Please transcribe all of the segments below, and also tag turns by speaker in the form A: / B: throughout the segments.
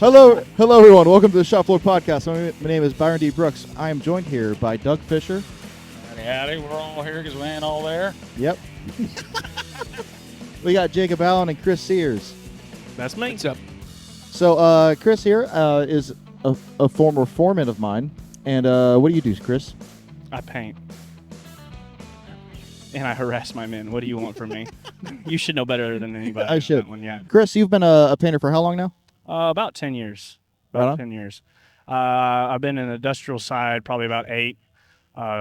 A: Hello, everyone. Welcome to the Shop Floor Podcast. My name is Byron D. Brooks. I am joined here by Doug Fisher.
B: Howdy. We're all here because we ain't all there.
A: Yep. We got Jacob Allen and Kris Sears.
C: That's me.
B: What's up?
A: So, Kris here is a former foreman of mine. And what do you do, Kris?
C: I paint. And I harass my men. What do you want from me? You should know better than anybody.
A: I should.
C: That one, yeah.
A: Kris, you've been a painter for how long now?
C: About 10 years.
A: Right on.
C: 10 years. I've been in the industrial side probably about 8.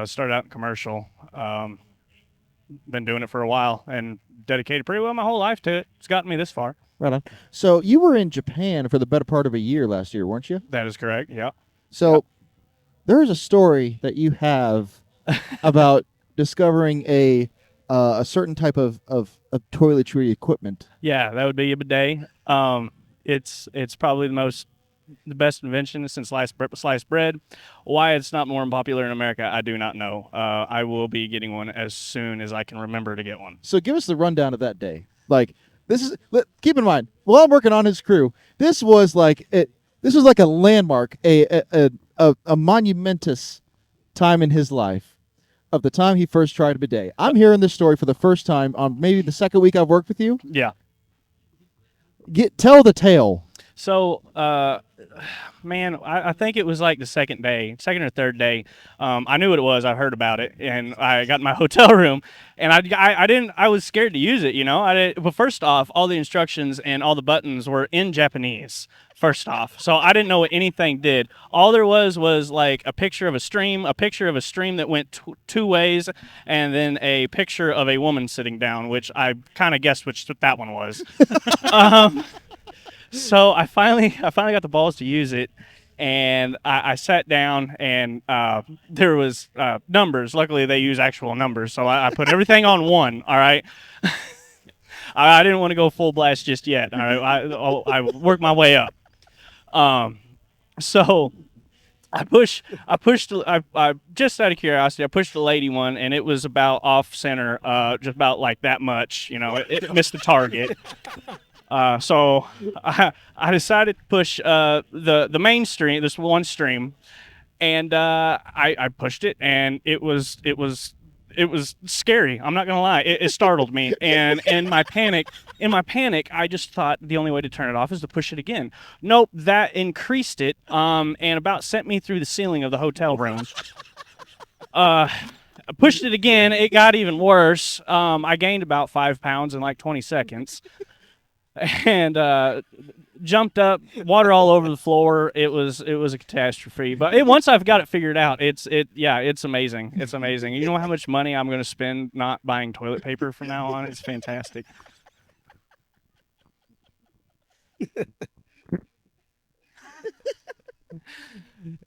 C: Started out in commercial. Been doing it for a while and dedicated pretty well my whole life to it. It's gotten me this far.
A: Right on. So, you were in Japan for the better part of a year last year, weren't you?
C: That is correct, yeah.
A: So, there is a story that you have about discovering a certain type of toiletry equipment.
C: Yeah, that would be a bidet. It's probably the best invention since sliced bread. Why it's not more popular in America, I do not know. I will be getting one as soon as I can remember to get one.
A: So give us the rundown of that day. Like keep in mind, while I'm working on his crew, this was like a landmark, a monumentous time in his life of the time he first tried a bidet. I'm hearing this story for the first time on maybe the second week I've worked with you.
C: Yeah.
A: Tell the tale.
C: So, man, I think it was like the second or third day. I knew what it was. I heard about it, and I got in my hotel room, and I was scared to use it, you know. Well, first off, all the instructions and all the buttons were in Japanese, first off. So I didn't know what anything did. All there was like a picture of a stream that went two ways, and then a picture of a woman sitting down, which I kind of guessed which that one was. So I finally got the balls to use it, and I sat down, and there was numbers. Luckily, they use actual numbers, so I put everything on one. All right, I didn't want to go full blast just yet. All right, I worked my way up. So I just out of curiosity, I pushed the lady one, and it was about off center, just about like that much. You know, it missed the target. So I decided to push the main stream, this one stream, and I pushed it, and it was scary. I'm not gonna lie, it startled me, and in my panic, I just thought the only way to turn it off is to push it again. Nope, that increased it, and about sent me through the ceiling of the hotel room. I pushed it again. It got even worse. I gained about 5 pounds in like 20 seconds. And jumped up, water all over the floor. It was a catastrophe. But once I've got it figured out, it's amazing. It's amazing. You know how much money I'm going to spend not buying toilet paper from now on? It's fantastic.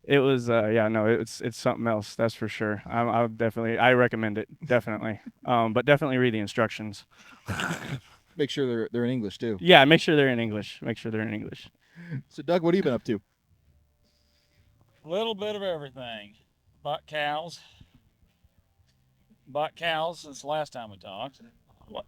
C: It was it's something else, that's for sure. I recommend it, definitely. But definitely read the instructions.
A: Make sure they're in English too.
C: Yeah, make sure they're in English.
A: So Doug, what have you been up to?
B: A little bit of everything. Bought cows since the last time we talked. What?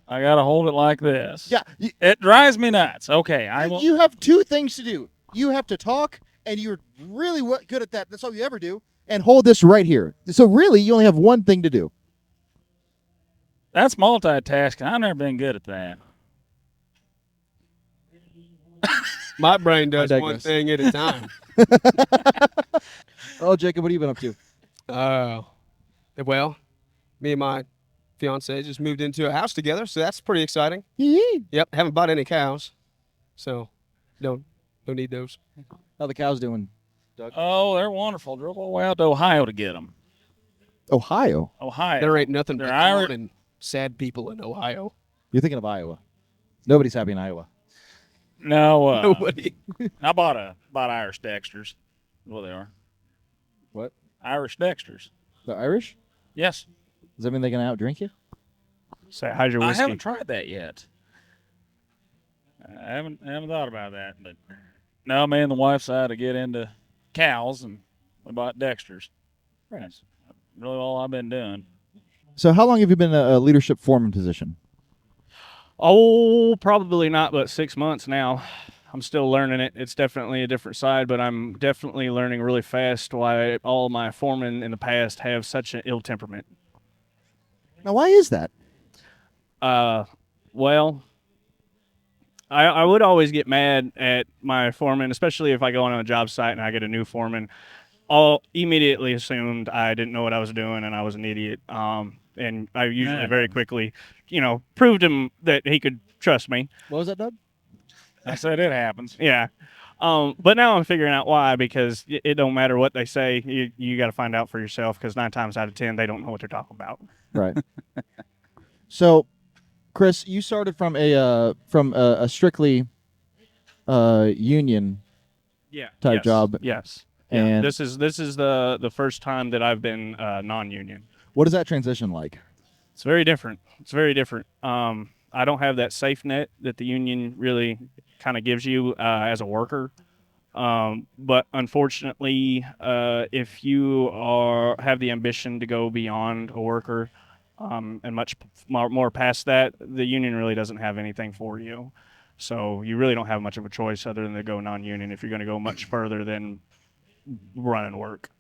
B: I gotta hold it like this.
A: Yeah,
B: It drives me nuts. Okay,
A: you have two things to do. You have to talk, and you're really good at that. That's all you ever do. And hold this right here. So really, you only have one thing to do.
B: That's multitasking. I've never been good at that.
D: My brain does one thing at a time.
A: Oh, Jacob, what have you been up to?
D: Well, me and my fiance just moved into a house together, so that's pretty exciting.
A: Yee.
D: Yep, haven't bought any cows, so don't need those.
A: How the cows doing, Doug?
B: Oh, they're wonderful. Drove all the way out to Ohio to get them.
A: Ohio?
D: There ain't nothing but
B: They're
D: corn
B: Irish.
D: and sad people in Ohio.
A: You're thinking of Iowa. Nobody's happy in Iowa.
B: No,
D: Nobody.
B: I bought Irish Dexters. Well, they are.
A: What?
B: Irish Dexters.
A: The Irish?
B: Yes.
A: Does that mean they can outdrink you?
C: Say, how's your
B: I
C: whiskey?
B: haven't tried that yet. I haven't thought about that, but no, me and the wife decided to get into cows, and we bought Dexters. That's really all I've been doing.
A: So how long have you been in a leadership foreman position?
C: Oh, probably not, but 6 months now. I'm still learning it. It's definitely a different side, but I'm definitely learning really fast why all my foremen in the past have such an ill temperament.
A: Now, why is that?
C: Well, I would always get mad at my foreman, especially if I go on a job site and I get a new foreman. I'll immediately assumed I didn't know what I was doing and I was an idiot. And I usually very quickly, proved him that he could trust me.
A: What was that, Doug?
B: I said it happens.
C: Yeah. But now I'm figuring out why, because it don't matter what they say. You got to find out for yourself, because 9 times out of 10, they don't know what they're talking about.
A: Right. So, Kris, you started from a strictly union type
C: Yes.
A: job.
C: Yes.
A: And
C: this is the first time that I've been non-union.
A: what is that transition like?
C: It's very different. It's very different. I don't have that safe net that the union really kind of gives you as a worker. But unfortunately, if you have the ambition to go beyond a worker and much more past that, the union really doesn't have anything for you. So you really don't have much of a choice other than to go non-union if you're going to go much further than running work.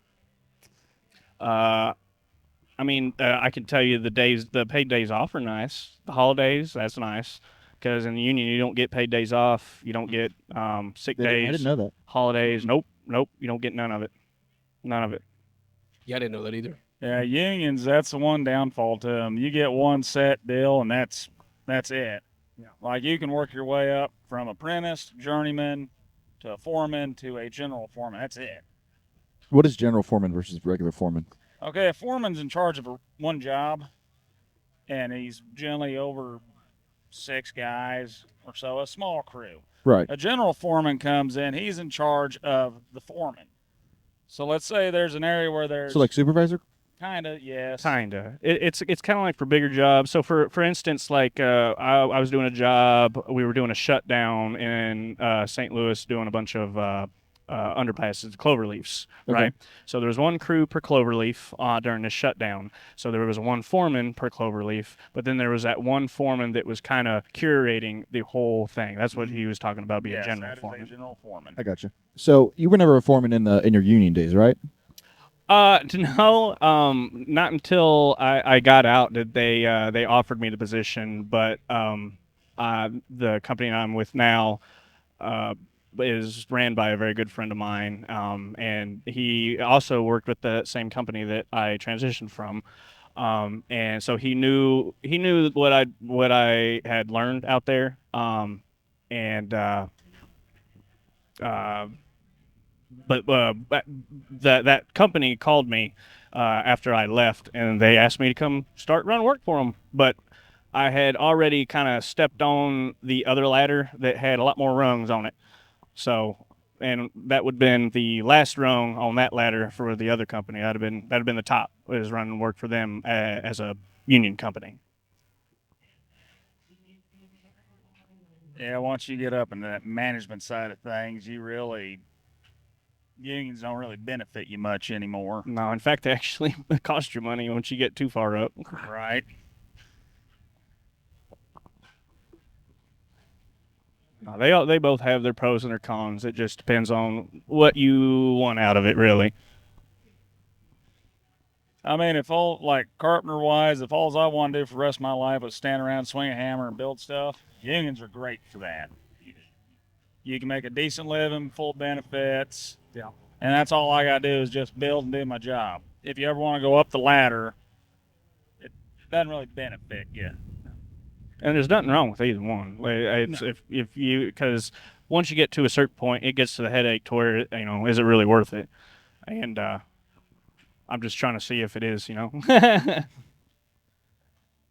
C: I can tell you the paid days off are nice. The holidays, that's nice. Because in the union, you don't get paid days off. You don't get sick days.
A: I didn't know that.
C: Holidays, nope. You don't get none of it. None of it.
D: Yeah, I didn't know that either.
B: Yeah, unions, that's the one downfall to them. You get one set deal, and that's it.
C: Yeah.
B: Like, you can work your way up from apprentice, journeyman, to a foreman, to a general foreman. That's it.
A: What is general foreman versus regular foreman?
B: Okay, a foreman's in charge of one job, and he's generally over 6 guys or so, a small crew.
A: Right.
B: A general foreman comes in, he's in charge of the foreman. So let's say there's an area where there's
A: So like supervisor?
B: kind of, yes.
C: Kinda. It's kind of like for bigger jobs. So for instance, like I was doing a job. We were doing a shutdown in St. Louis, doing a bunch of underpasses, cloverleafs,
A: Okay.
C: right? So there was one crew per cloverleaf during the shutdown. So there was one foreman per cloverleaf, but then there was that one foreman that was kind of curating the whole thing. That's what he was talking about, being
B: Yes,
C: a general
B: that is
C: foreman.
B: a general foreman.
A: I got you. So you were never a foreman in your union days, right?
C: No, not until I got out did they offered me the position, but the company I'm with now is ran by a very good friend of mine, and he also worked with the same company that I transitioned from, and so he knew what I had learned out there, and but that company called me after I left, and they asked me to come start running work for them. But I had already kind of stepped on the other ladder that had a lot more rungs on it. So, and that would have been the last rung on that ladder for the other company. That'd have been the top, was running work for them as a union company.
B: Yeah, once you get up into that management side of things, unions don't really benefit you much anymore.
C: No, in fact, they actually cost you money once you get too far up.
B: Right.
C: No, they both have their pros and their cons. It just depends on what you want out of it, really.
B: I mean, if carpenter wise, if all I want to do for the rest of my life was stand around, swing a hammer, and build stuff, unions are great for that. You can make a decent living, full benefits.
C: Yeah.
B: And that's all I got to do is just build and do my job. If you ever want to go up the ladder, it doesn't really benefit you.
C: And there's nothing wrong with either one. It's,
B: No.
C: if you, because once you get to a certain point, it gets to the headache to where, is it really worth it? And I'm just trying to see if it is,
A: So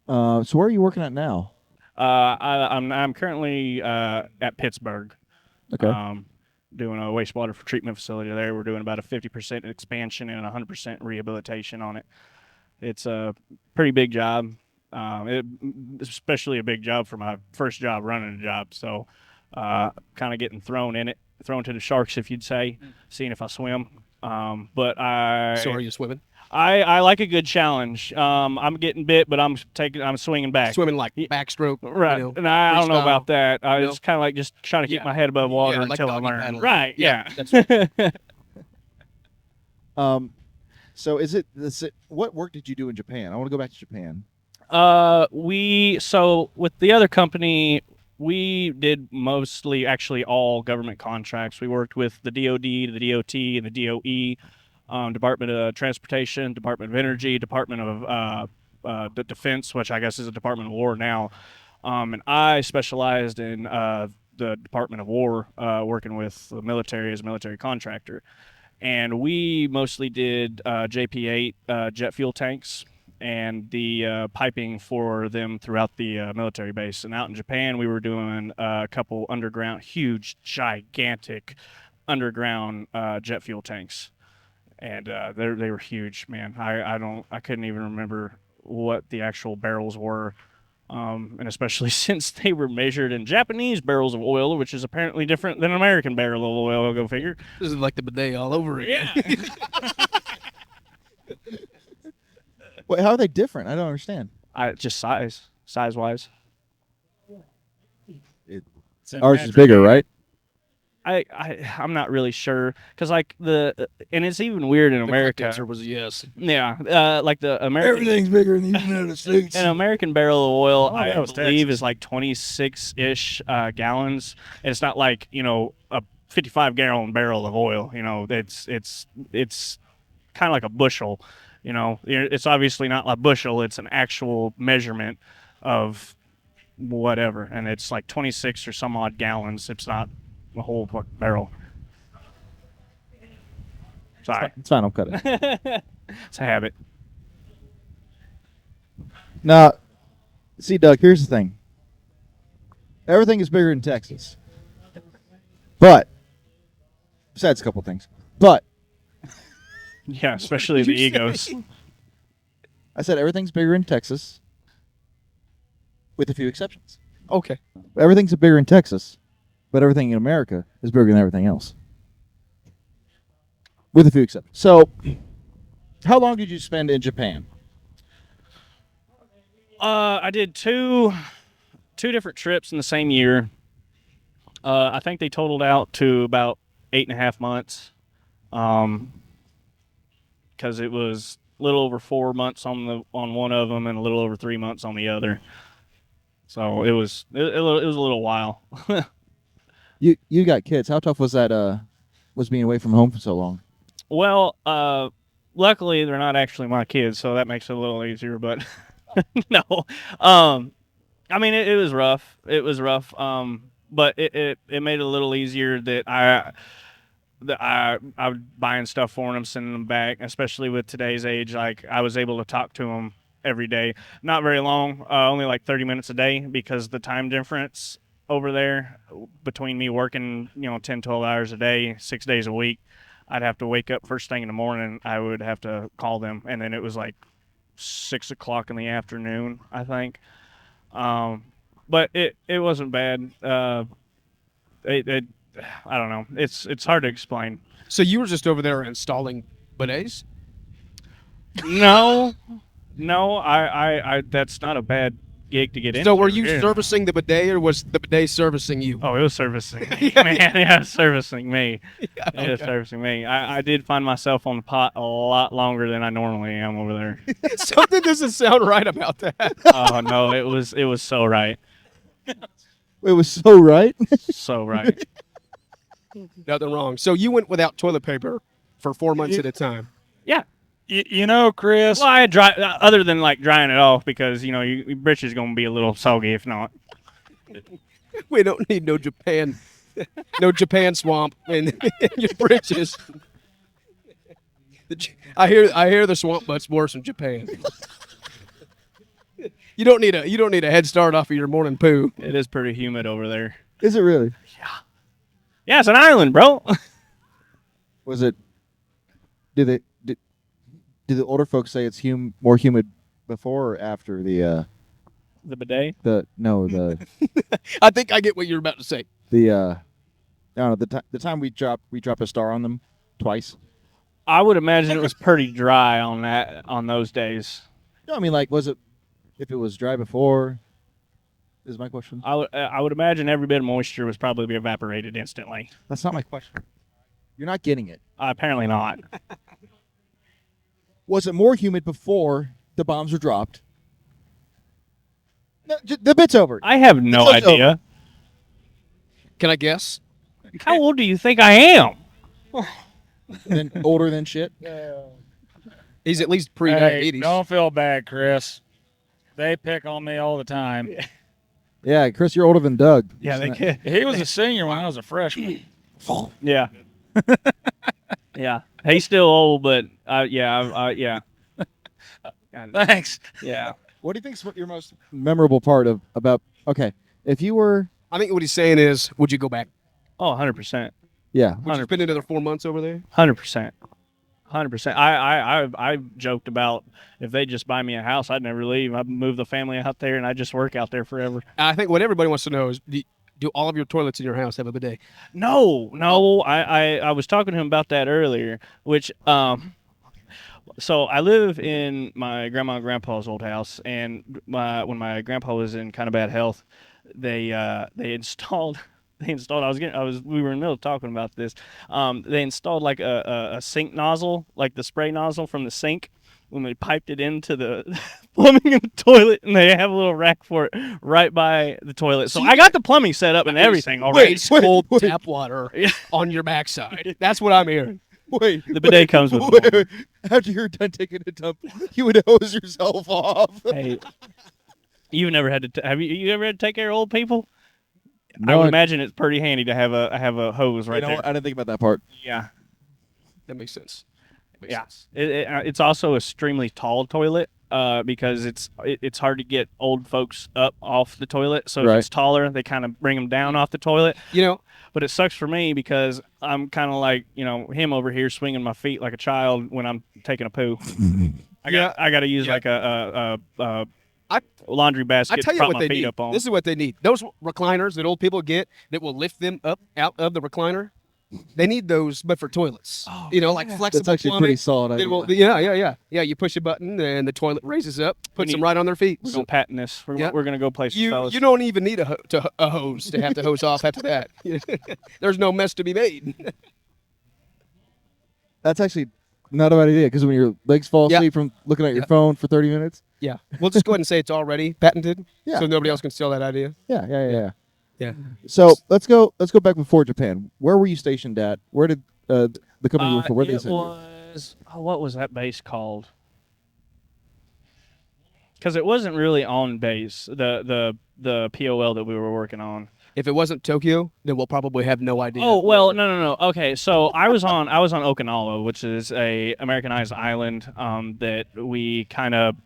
A: where are you working at now?
C: I'm currently at Pittsburgh.
A: Okay.
C: Doing a wastewater treatment facility there. We're doing about a 50% expansion and 100% rehabilitation on it. It's a pretty big job, especially a big job for my first job running a job. So kind of getting thrown to the sharks, if you'd say, seeing if I swim. So
D: are you swimming?
C: I like a good challenge. I'm getting bit, but I'm swinging back.
D: Swimming like backstroke.
C: Right,
D: You know,
C: and I don't know
D: freestyle.
C: about that. I
D: No?
C: was kind of like just trying to keep
D: Yeah.
C: my head above water
D: Yeah, like
C: until I
D: doggy
C: learn.
D: paddle.
C: Right?
D: Yeah,
C: Yeah.
D: that's right.
A: So what work did you do in Japan? I want to go back to Japan.
C: So with the other company, we did mostly actually all government contracts. We worked with the DoD, the DOT, and the DOE, Department of Transportation, Department of Energy, Department of the Defense, which I guess is a Department of War now. And I specialized in the Department of War, working with the military as a military contractor. And we mostly did JP8 jet fuel tanks and the piping for them throughout the military base. And out in Japan, we were doing a couple underground, huge, gigantic underground jet fuel tanks, and they were huge, man. I couldn't even remember what the actual barrels were. And especially since they were measured in Japanese barrels of oil, which is apparently different than an American barrel of oil. Go figure.
D: This is like the bidet all over again.
C: Yeah.
A: Wait, how are they different? I don't understand.
C: Just size wise.
A: Ours is bigger, right?
C: I'm not really sure because like and it's even weird in
D: The
C: America.
D: answer was a yes.
C: Yeah, like the American
A: bigger in the United States.
C: an American barrel of oil,
B: that
C: I
B: was
C: believe,
B: Texas.
C: is like 26-ish gallons. And it's not like a 55-gallon barrel of oil. It's kind of like a bushel. It's obviously not a bushel. It's an actual measurement of whatever, and it's like 26 or some odd gallons. It's not a whole fucking barrel. Sorry,
A: It's fine. I'll cut it.
C: it's a habit.
A: Now, see, Doug, here's the thing. Everything is bigger in Texas. But, besides a couple things. But,
C: Yeah, especially the egos.
A: I said everything's bigger in Texas, with a few exceptions.
D: Okay.
A: Everything's bigger in Texas, but everything in America is bigger than everything else. With a few exceptions. So, how long did you spend in Japan?
C: I did two different trips in the same year. I think they totaled out to about 8.5 months. Because it was a little over 4 months on one of them and a little over 3 months on the other. So it was a little while.
A: You got kids. How tough was that? Was being away from home for so long?
C: Well, luckily they're not actually my kids, so that makes it a little easier. But no, I mean it was rough. It was rough. But it made it a little easier that I was buying stuff for them, sending them back. Especially with today's age, like I was able to talk to them every day. Not very long, only like 30 minutes a day, because the time difference over there between me working 10, 12 hours a day, 6 days a week. I'd have to wake up first thing in the morning. I would have to call them, and then it was like 6 o'clock in the afternoon, I think. But it wasn't bad. I don't know. It's hard to explain.
D: So you were just over there installing bidets?
C: No, I that's not a bad gig to get into.
D: So were you
C: Yeah.
D: servicing the bidet, or was the bidet servicing you?
C: Oh, it was servicing me, man. Yeah, it was servicing me.
D: Yeah,
C: It was servicing me. I did find myself on the pot a lot longer than I normally am over there.
D: Something doesn't sound right about that.
C: Oh no, it was so right,
A: It was so right.
C: so right.
D: Nothing wrong. So you went without toilet paper for 4 months at a time.
C: Yeah.
B: Chris.
C: Well, I had other than like drying it off, because your britches gonna be a little soggy if not.
D: We don't need no Japan swamp in your britches. I hear the swamp butt's worse in Japan. You don't need a head start off of your morning poo.
C: It is pretty humid over there.
A: Is it really?
C: Yeah, it's an island, bro.
A: Was it? Did the older folks say it's more humid before or after the
C: The bidet.
A: the
D: I think I get what you're about to say.
A: I don't know, the time we dropped a star on them twice.
C: I would imagine it was pretty dry on those days.
A: No, I mean, like, was it if it was dry before? Is my question.
C: I would imagine every bit of moisture was probably evaporated instantly.
A: That's not my question. You're not getting it.
C: Apparently not.
A: Was it more humid before the bombs were dropped? No, the bit's over.
C: I have no
A: It's over.
C: idea.
D: Can I guess?
C: How old do you think I am?
A: Then older than shit.
D: He's at least
B: Hey,
D: pre-diabetes.
B: don't feel bad, Chris. They pick on me all the time.
A: Yeah, Chris, you're older than Doug.
C: Yeah, they could.
B: He was a senior when I was a freshman.
C: Yeah. Yeah. He's still old, but yeah.
B: Thanks.
C: Yeah.
A: What do you think's your most memorable part of about? Okay, if you were,
D: I think what he's saying is, would you go back?
C: Oh, 100%.
A: yeah,
D: Would you spend another 4 months over there?
C: 100%. 100%. I joked about if they just buy me a house, I'd never leave. I'd move the family out there and I'd just work out there forever.
D: I think what everybody wants to know is, do all of your toilets in your house have a bidet?
C: No. I was talking to him about that earlier, which so I live in my grandma and grandpa's old house, and when my grandpa was in kind of bad health, they installed. We were in the middle of talking about this. They installed like a sink nozzle, like the spray nozzle from the sink, when they piped it into the plumbing in the toilet, and they have a little rack for it right by the toilet. So I got the plumbing set up and everything already.
D: Waste cold tap water on your backside. That's what I'm hearing.
A: wait.
C: The bidet comes with
A: wait. After you're done taking a dump, you would hose yourself off.
C: Hey, you've never had to? Have you ever had to take care of old people?
A: No,
C: I would imagine it's pretty handy to have a hose right
A: you know
C: there.
A: what? I didn't think about that part.
C: Yeah.
D: That makes sense.
C: Yeah, it's also a extremely tall toilet because it's hard to get old folks up off the toilet. So
A: Right.
C: if it's taller, they kind of bring them down off the toilet.
D: You know,
C: But it sucks for me because I'm kind of like him over here swinging my feet like a child when I'm taking a poo. I got to use like a laundry basket
D: I tell
C: to
D: you
C: prop
D: what
C: my
D: they
C: feet
D: need.
C: up on.
D: This is what they need. Those recliners that old people get that will lift them up out of the recliner. They need those, but for toilets. Like flexible
A: That's actually
D: plumbing.
A: pretty solid.
D: That will- yeah. You push a button and the toilet raises up, puts them right on their feet.
C: We're gonna patent this. We're
D: Yeah.
C: gonna go places,
D: You
C: fellas.
D: don't even need a hose to have to hose off after that. There's no mess to be made.
A: That's actually not a bad idea because when your legs fall
D: Yeah.
A: asleep from looking at your
D: Yeah.
A: phone for 30 minutes.
D: Yeah, we'll just go ahead and say it's already patented,
A: Yeah.
D: so nobody else can steal that idea.
A: Yeah.
D: Yeah.
A: So let's go back before Japan. Where were you stationed at? Where did the company you worked for? Where did they
C: It
A: send you?
C: was what was that base called? Because it wasn't really on base. The POL that we were working on.
D: If it wasn't Tokyo, then we'll probably have no idea.
C: Oh well, no. Okay, so I was on Okinawa, which is a Americanized island that we kind of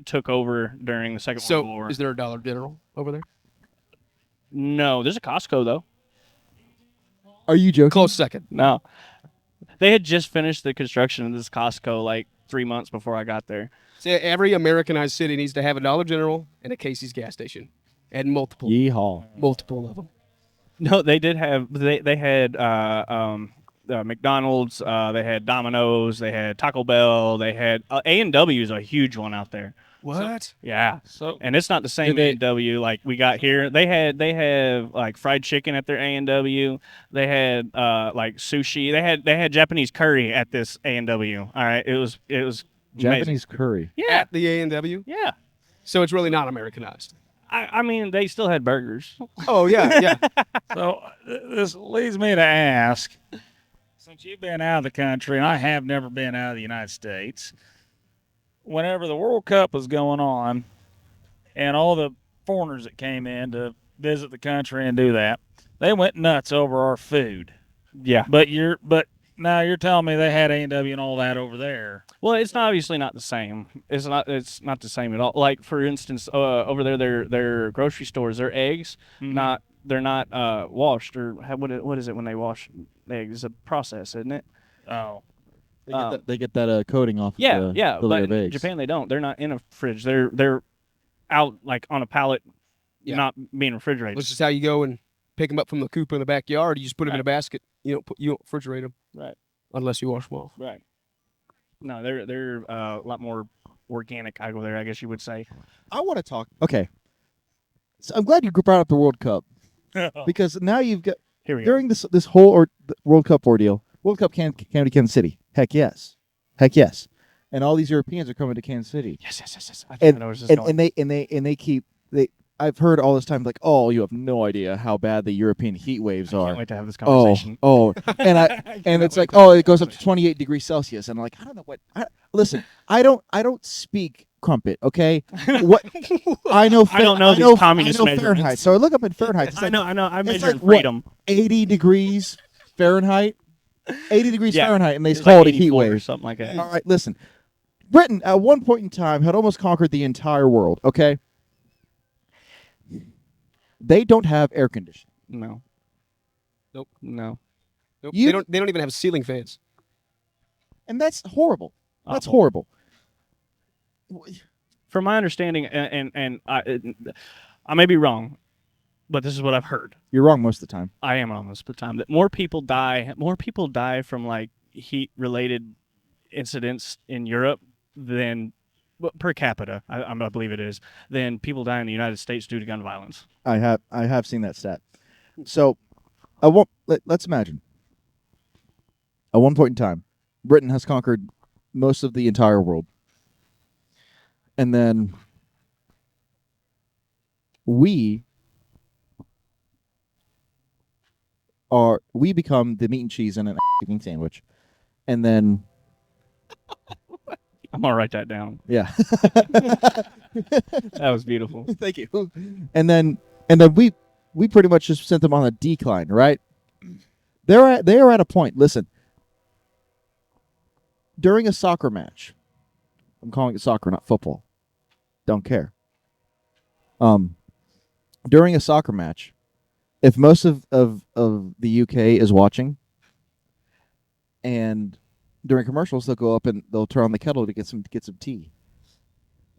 C: took over during the Second World War.
D: So, is there a Dollar General over there?
C: No, there's a Costco though.
A: Are you joking?
D: Close second.
C: No, they had just finished the construction of this Costco like 3 months before I got there.
D: See, every Americanized city needs to have a Dollar General and a Casey's gas station, and multiple of them.
C: No, they did have they had McDonald's, they had Domino's, they had Taco Bell, they had A&W is a huge one out there.
D: What?
C: Yeah.
B: So
C: And it's not the same
A: Did they-
C: A&W like we got here. They have like fried chicken at their A&W. They had like sushi. They had Japanese curry at this A&W. All right, it was amazing.
A: Japanese curry.
C: Yeah,
D: At the A&W?
C: yeah.
D: So it's really not Americanized.
C: I mean, they still had burgers.
D: Oh, yeah.
B: So this leads me to ask, since you've been out of the country, and I have never been out of the United States, whenever the World Cup was going on and all the foreigners that came in to visit the country and do that, they went nuts over our food.
C: Yeah.
B: But now you're telling me they had A&W and all that over there.
C: Well, it's obviously not the same. It's not the same at all. Like for instance, over there, their grocery stores, their eggs, they're not washed or what is it when they wash eggs? It's a process, isn't it?
B: Oh.
A: They get that coating off.
C: Yeah,
A: of the
C: yeah.
A: fillet
C: But
A: of
C: in
A: eggs.
C: Japan, they don't. They're not in a fridge. They're out like on a pallet,
D: Yeah.
C: not being refrigerated.
D: Which is how you go and pick them up from the coop in the backyard. You just put them in a basket. You don't refrigerate them.
C: Right.
D: unless you wash them off.
C: Right. No, they're a lot more organic. I go there, I guess you would say.
A: I want to talk. Okay, so I'm glad you brought up the World Cup because now you've got
C: Here we go.
A: during this whole World Cup ordeal, World Cup County Kansas City. Heck yes, and all these Europeans are coming to Kansas City.
C: Yes. I think I
A: And,
C: know where this is
A: and,
C: going.
A: and they keep they. I've heard all this time like, oh, you have no idea how bad the European heat waves
C: I
A: are.
C: can't wait to have this
A: Oh,
C: conversation.
A: and it's like, oh, it goes up to 28 degrees Celsius, and I'm like, I don't know what. Listen, I don't speak crumpet, okay? What I know,
C: I don't know these communist
A: I know
C: measurements.
A: Fahrenheit, so I look up in Fahrenheit. It's like,
C: I know. I
A: it's
C: measure
A: like,
C: in freedom.
A: what, 80 degrees Fahrenheit, 80 degrees
C: Yeah.
A: Fahrenheit, and they
C: It's
A: call
C: like
A: it a heat
C: 84 or
A: wave.
C: something like that.
A: All right, listen. Britain at one point in time had almost conquered the entire world. Okay, they don't have air conditioning.
C: No.
D: Nope.
C: No.
D: Nope.
A: You-
D: They don't even have ceiling fans.
A: And that's horrible. That's
C: Awful.
A: horrible.
C: From my understanding, and I may be wrong, but this is what I've heard.
A: You're wrong most of the time.
C: I am almost the time that more people die from like heat-related incidents in Europe than per capita. I believe it is than people die in the United States due to gun violence.
A: I have seen that stat. So, let's imagine. At one point in time, Britain has conquered most of the entire world. And then we become the meat and cheese in an chicken sandwich. And then
C: I'm gonna write that down.
A: yeah.
C: That was beautiful.
A: Thank you. And then we pretty much just sent them on a decline, right? They are at a point. Listen, during a soccer match, I'm calling it soccer, not football. Don't care. During a soccer match, if most of the UK is watching, and during commercials they'll go up and they'll turn on the kettle to get some tea.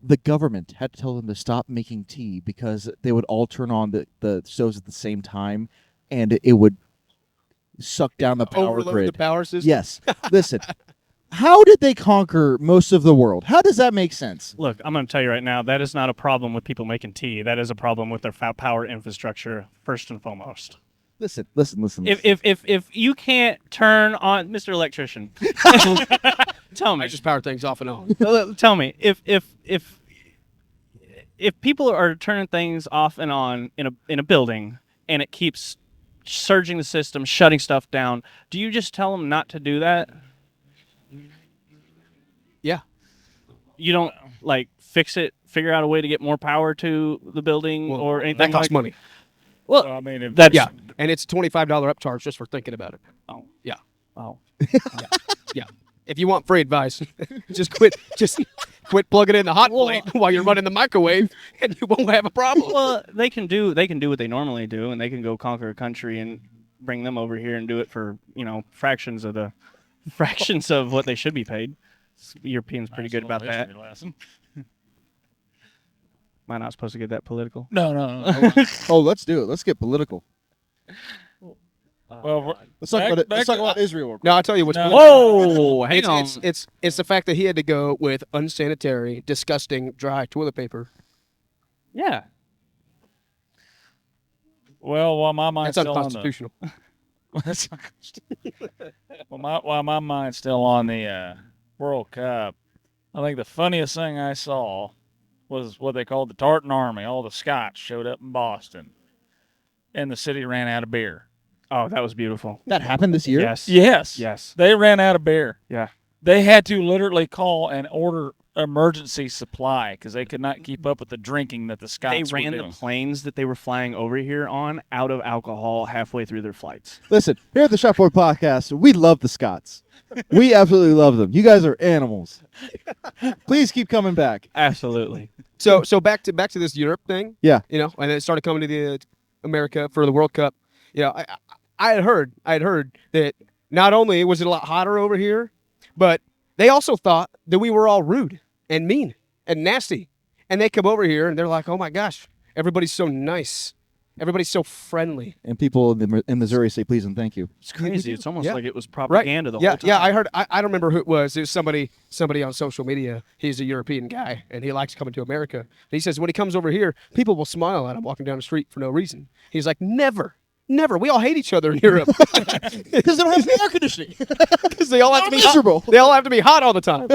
A: The government had to tell them to stop making tea because they would all turn on the stoves at the same time, and it would suck down the power
D: Overload
A: grid.
D: the power system.
A: Yes. Listen, how did they conquer most of the world? How does that make sense?
C: Look, I'm going to tell you right now, that is not a problem with people making tea. That is a problem with their power infrastructure, first and foremost.
A: Listen.
C: If you can't turn on, Mr. Electrician, tell me,
D: I just power things off and on.
C: tell me, if people are turning things off and on in a building and it keeps surging the system, shutting stuff down, do you just tell them not to do that?
D: Yeah.
C: You don't like fix it, figure out a way to get more power to the building
D: Well,
C: or anything
D: that costs
C: like
D: money.
C: Well,
B: I mean, if
C: that's
D: Yeah, and it's $25 upcharge just for thinking about it.
C: Oh,
D: Yeah,
C: oh.
D: yeah. If you want free advice, just quit plugging in the hot
C: Well,
D: plate while you're running the microwave, and you won't have a problem.
C: Well, they can do what they normally do, and they can go conquer a country and bring them over here and do it for fractions of what they should be paid. Europeans pretty good about that.
B: History lesson.
C: Am I not supposed to get that political?
B: No.
A: Oh, let's do it. Let's get political.
B: Well,
A: Let's talk about it. Let's talk about Israel.
D: No, I'll tell you what's
B: No.
C: Whoa, hang on.
D: it's the fact that he had to go with unsanitary, disgusting, dry toilet paper.
C: Yeah.
B: well, while my mind's
D: That's
B: still on the
D: unconstitutional.
B: while my mind's still on the World Cup, I think the funniest thing I saw was what they called the Tartan Army. All the Scots showed up in Boston, and the city ran out of beer.
C: Oh, that was beautiful.
A: That happened this year?
C: Yes.
B: Yes.
C: Yes.
B: They ran out of beer.
C: Yeah.
B: They had to literally call and order emergency supply because they could not keep up with the drinking that the Scots
C: They
B: were
C: ran the
B: doing.
C: planes that they were flying over here on out of alcohol halfway through their flights.
A: Listen, here at the Shopboard Podcast, we love the Scots. We absolutely love them. You guys are animals. Please keep coming back.
C: Absolutely.
D: So back to this Europe thing.
A: Yeah.
D: And then it started coming to the America for the World Cup. I had heard that not only was it a lot hotter over here, but they also thought that we were all rude and mean and nasty. And they come over here and they're like, "Oh my gosh, everybody's so nice. Everybody's so friendly.
A: And people in Missouri say please and thank you.
C: It's crazy. It's almost
D: Yeah.
C: like it was propaganda the
D: yeah,
C: whole time.
D: yeah. I heard. I don't remember who it was. It was somebody on social media. He's a European guy, and he likes coming to America. And he says when he comes over here, people will smile at him walking down the street for no reason. He's like, never. We all hate each other in Europe
A: Because they don't have air conditioning.
D: because they all have to be
A: miserable.
D: hot. They all have to be hot all the time.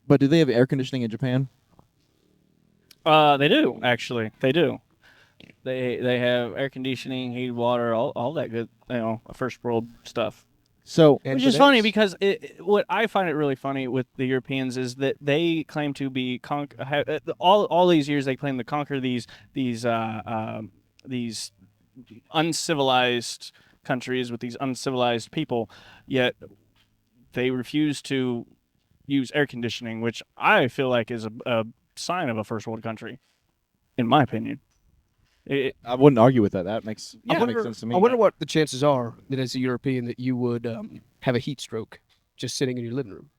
A: But do they have air conditioning in Japan?
C: They do actually. They do. They have air conditioning, heated water, all that good, first world stuff.
A: So
D: And
C: Which is
D: bidets.
C: funny because what I find it really funny with the Europeans is that they claim to be all these years they claim to conquer these uncivilized countries with these uncivilized people, yet they refuse to use air conditioning, which I feel like is a sign of a first world country, in my opinion.
A: I wouldn't argue with that. That makes
C: Yeah.
A: makes sense to me.
D: I wonder what the chances are that as a European that you would have a heat stroke just sitting in your living room.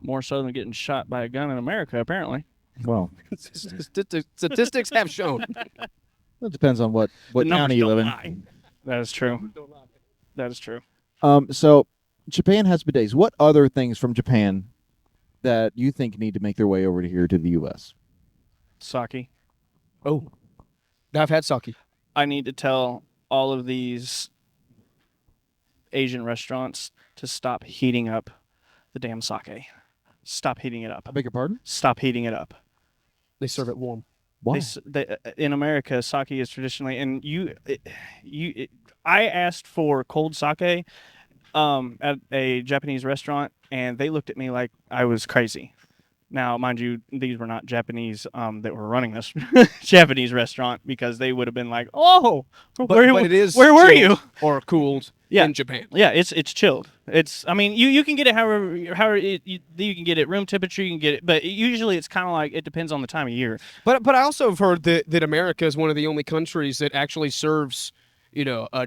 C: More so than getting shot by a gun in America, apparently.
A: Well,
D: Statistics have shown.
A: it depends on what
C: The numbers
A: county you
C: don't
A: live in.
C: lie. That is true. That is true.
A: So Japan has bidets. What other things from Japan that you think need to make their way over to here to the U.S.?
C: Sake.
D: Oh, I've had sake.
C: I need to tell all of these Asian restaurants to stop heating up the damn sake. Stop heating it
A: I
C: up.
A: beg your pardon?
C: Stop heating it up.
D: They serve it warm.
A: Why?
C: In America, sake is traditionally, and I asked for cold sake at a Japanese restaurant, and they looked at me like I was crazy. Now, mind you, these were not Japanese that were running this Japanese restaurant, because they would have been like, "Oh,
D: But
C: where
D: it is
C: where were
D: chilled
C: you?"
D: or cooled
C: Yeah.
D: in Japan.
C: Yeah, it's chilled. I mean, you can get it however you can get it room temperature. You can get it, but usually it's kind of like it depends on the time of year.
D: But I also have heard that America is one of the only countries that actually serves,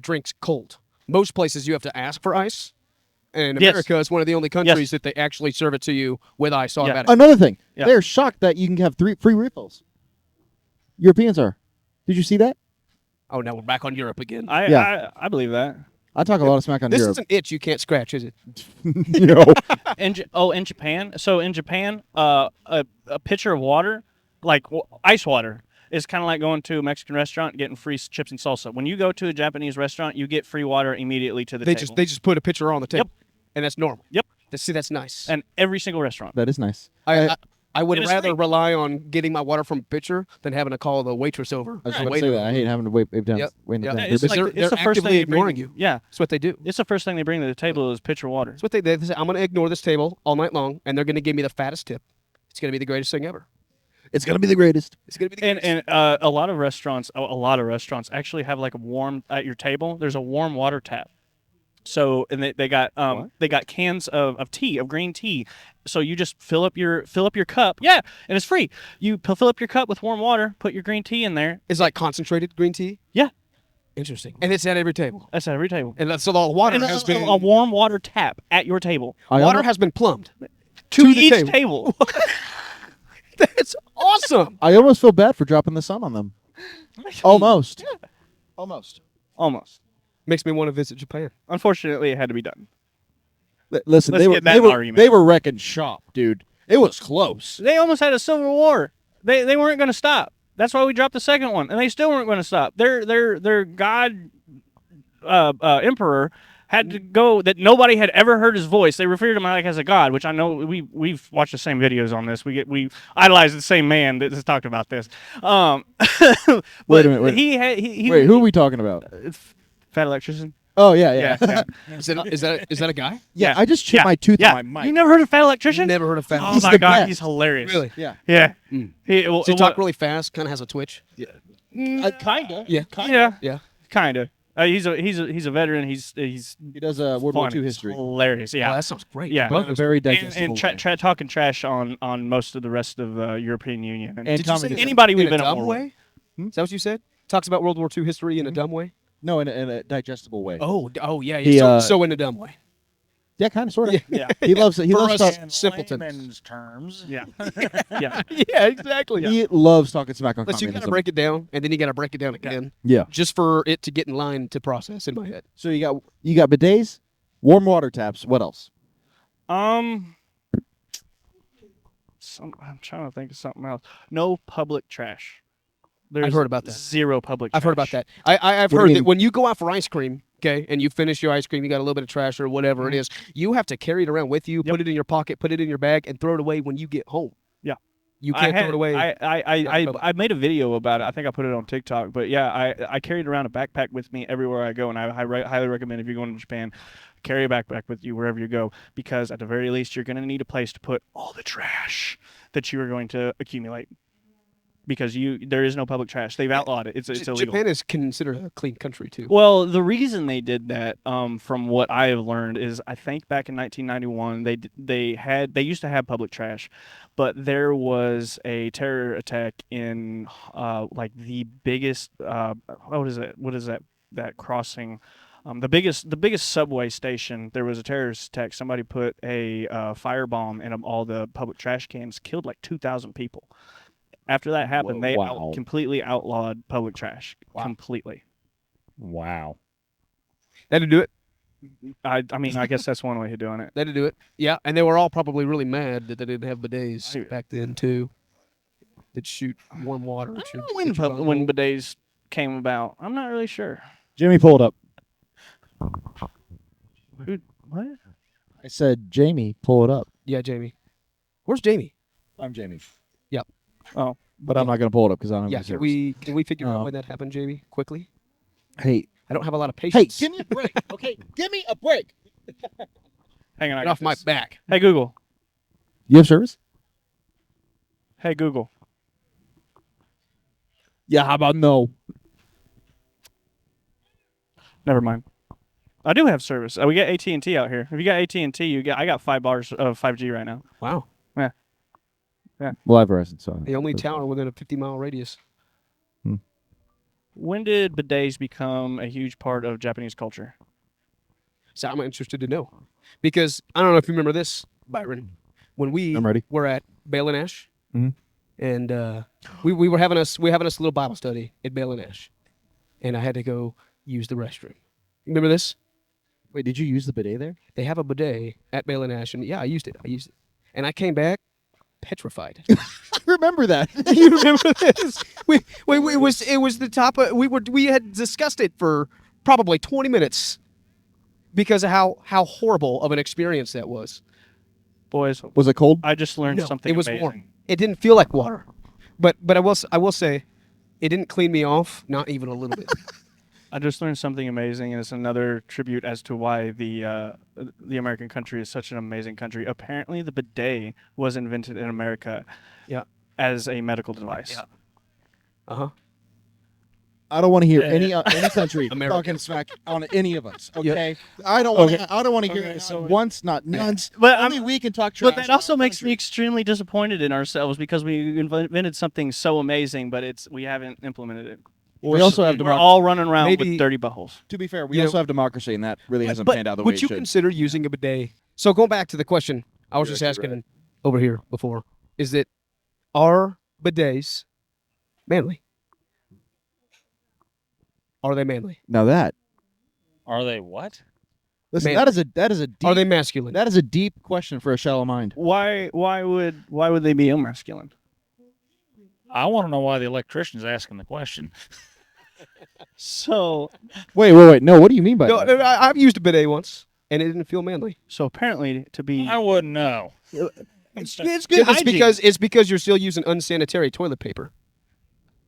D: drinks cold. Most places you have to ask for ice, and
C: Yes.
D: America is one of the only countries that they actually serve it to you with ice automatically.
A: Another thing,
C: Yeah.
A: they're shocked that you can have free refills. Europeans are. Did you see that?
D: Oh, now we're back on Europe again.
C: I believe that.
A: I talk a lot of smack on
D: This
A: Europe.
D: is an itch you can't scratch, is it?
C: In Japan. So in Japan, a pitcher of water, like ice water, is kind of like going to a Mexican restaurant and getting free chips and salsa. When you go to a Japanese restaurant, you get free water immediately to the table.
D: They just put a pitcher on the table, and that's normal.
C: Yep.
D: See, that's nice.
C: And every single restaurant.
A: That is nice.
D: I would
C: It is
D: rather
C: free.
D: rely on getting my water from a pitcher than having to call the waitress over.
A: I was
D: and
A: going to
D: wait
A: say
D: on
A: that. I
D: them.
A: hate having to wait down.
D: Yep.
A: Wait
D: Yep.
A: down.
C: Yeah, it's
D: They're-
C: like
D: they're
C: it's the first
D: actively
C: thing they bring.
D: ignoring you.
C: Yeah,
D: That's what they do.
C: it's the first thing they bring to the table is pitcher water.
D: That's what they say. I'm going to ignore this table all night long, and they're going to give me the fattest tip. It's going to be the greatest thing ever.
A: It's going to be the greatest.
D: It's going to be the greatest.
C: And a lot of restaurants actually have like a warm at your table. There's a warm water tap. So and they got cans of tea, of green tea. So you just fill up your cup. Yeah, and it's free. You fill up your cup with warm water, put your green tea in there.
D: It's like concentrated green tea.
C: Yeah,
D: Interesting. And it's at every table.
C: that's at every table.
D: And that's so the water
C: And
D: has been
C: a warm water tap at your table
D: water has been plumbed
C: to
D: the
C: each
D: table.
C: table.
D: That's awesome.
A: I almost feel bad for dropping the sun on them. Almost. Almost.
C: Almost.
D: Makes me want to visit Japan.
C: Unfortunately, it had to be done.
A: Listen,
C: Let's get that argument.
A: they were wrecking shop, dude. It was close.
C: They almost had a civil war. They weren't going to stop. That's why we dropped the second one, and they still weren't going to stop. Their god emperor had to go. That nobody had ever heard his voice. They referred to him like as a god, which I know we've watched the same videos on this. We idolize the same man that has talked about this.
A: Wait a minute. Wait.
C: He
A: Who are we talking about?
C: Fat electrician.
A: Oh yeah.
C: Yeah.
D: Is that a guy?
A: Yeah,
C: Yeah.
A: I just chipped
C: Yeah.
A: my tooth
C: Yeah.
A: on my mic.
C: You never heard of fat electrician?
D: Never heard of fat.
C: Oh
A: He's
C: my
A: the
C: god,
A: best.
C: he's hilarious.
D: Really?
A: Yeah.
C: Yeah.
D: Mm.
C: Well,
D: Does he talk really fast? Kind of has a twitch.
A: Kinda.
D: Yeah.
C: Yeah.
D: Yeah.
C: Kinda. He's a veteran. He's
A: He does World War
C: funny.
A: II
C: It's
A: history.
C: hilarious. Yeah.
D: Oh, that sounds great.
C: Yeah.
A: But a very
C: and
A: digestible.
C: talking trash on most of the rest of the European Union.
A: And
D: Did you
A: comedy.
D: say
C: anybody
D: in
C: we've
D: a
C: been at
D: dumb
C: war with.
D: way? Is that what you said? Talks about World War II history in a dumb way.
A: No, in a digestible way.
D: Oh yeah.
A: He,
D: So in a dumb way.
A: Yeah, kind of, sort of.
C: Yeah.
A: He loves
D: For us-
A: talk,
B: In
D: simpletons.
B: layman's terms.
C: Yeah. Yeah.
D: Yeah, exactly.
A: he loves talking smack on
D: But you got to
A: communism.
D: break it down, and then you got to break it down again,
A: Yeah.
D: just for it to get in line to process in my head.
A: So you got bidets, warm water taps. What else?
C: I'm trying to think of something else. No public trash. There's
D: heard about that.
C: Zero public trash.
D: I've heard about that. I've
A: What do
D: heard
A: you
D: that
A: mean?
D: when you go out for ice cream, okay, and you finish your ice cream, you got a little bit of trash or whatever it is, you have to carry it around with you, put it in your pocket, put it in your bag, and throw it away when you get home.
C: Yeah.
D: You can't throw it away.
C: I made a video about it. I think I put it on TikTok. But yeah, I carried around a backpack with me everywhere I go, and I highly recommend if you're going to Japan, carry a backpack with you wherever you go, because at the very least you're going to need a place to put all the trash that you are going to accumulate. Because there is no public trash. They've outlawed it. It's illegal.
D: Japan is considered a clean country too.
C: Well, the reason they did that, from what I have learned, is I think back in 1991 they used to have public trash, but there was a terror attack in like the biggest what is that crossing, the biggest subway station. There was a terrorist attack. Somebody put a firebomb in all the public trash cans, killed like 2,000 people. After that happened, they
A: Wow.
C: completely outlawed public trash. Completely.
B: Wow.
D: That'd do it.
C: I mean, I guess that's one way of doing it.
D: That'd do it. Yeah, and they were all probably really mad that they didn't have bidets back then too. That shoot warm water.
C: I don't know when bidets came about. I'm not really sure.
A: Jimmy, pull it up.
C: What?
A: I said, Jamie, pull it up.
D: Yeah, Jamie. Where's Jamie?
A: I'm Jamie.
D: Yep.
C: Oh,
A: But I'm not going to pull it up because I don't have
D: Yeah,
A: any service.
D: can we figure out
A: Oh.
D: when that happened, Jamie? Quickly.
A: Hey,
D: I don't have a lot of
A: hey,
D: patience.
A: give me a break, okay? Give me a break.
C: hang on. I
D: Get
C: got
D: off my
C: this.
D: back.
C: Hey Google.
A: You have service?
C: Hey Google.
A: Yeah, how about no?
C: Never mind. I do have service. We got AT&T out here. If you got AT&T, I got 5 bars of 5G right now.
D: Wow.
A: Well, I have Verizon, so
D: The only tower within a 50-mile radius.
C: When did bidets become a huge part of Japanese culture?
D: So I'm interested to know. Because I don't know if you remember this, Byron. When we
A: I'm ready.
D: were at Bale and Ash,
A: Mhm.
D: and we were having us a little Bible study at Bale and Ash, and I had to go use the restroom. Remember this?
A: Wait, did you use the bidet there?
D: They have a bidet at Bale and Ash, and yeah, I used it. And I came back petrified.
A: I remember that.
D: You remember this? It was the top of we had discussed it for probably 20 minutes because of how horrible of an experience that was.
C: Boys,
A: Was it cold?
C: I just learned something
D: it was
C: amazing.
D: warm. It didn't feel like water, but I will say, it didn't clean me off, not even a little bit.
C: I just learned something amazing, and it's another tribute as to why the American country is such an amazing country. Apparently, the bidet was invented in America,
D: Yeah.
C: as a medical device.
D: Yeah. Uh-huh.
A: I don't want to hear any country
D: America.
A: talking smack on any of us. Okay,
D: Yep.
A: I don't want. I don't want to hear
B: Okay,
A: it
B: so-
A: once, not once.
C: But
A: Only we can talk trash.
C: But that also makes me extremely disappointed in ourselves because we invented something so amazing, but we haven't implemented it.
A: We also have
C: We're
A: democracy.
C: all running around
D: Maybe-
C: with dirty buttholes.
A: To be fair, we
D: You
A: also have democracy, and that really hasn't
D: But
A: panned out the way
D: would
A: it
D: you
A: should.
D: consider using a bidet? So going back to the question I was
A: You're
D: just
A: actually
D: asking over here before, is that are bidets manly? Are they manly?
A: Now that
B: Are they what?
A: listen,
D: Man.
A: that is a deep,
D: Are they masculine?
A: that is a deep question for a shallow mind.
C: Why would they be masculine?
B: I want to know why the electrician's asking the question.
C: So
A: Wait. No, what do you mean by
D: No,
A: that?
D: I've used a bidet once, and it didn't feel manly.
C: apparently to be
B: I wouldn't know.
C: it's good
D: It's because you're still using unsanitary toilet paper.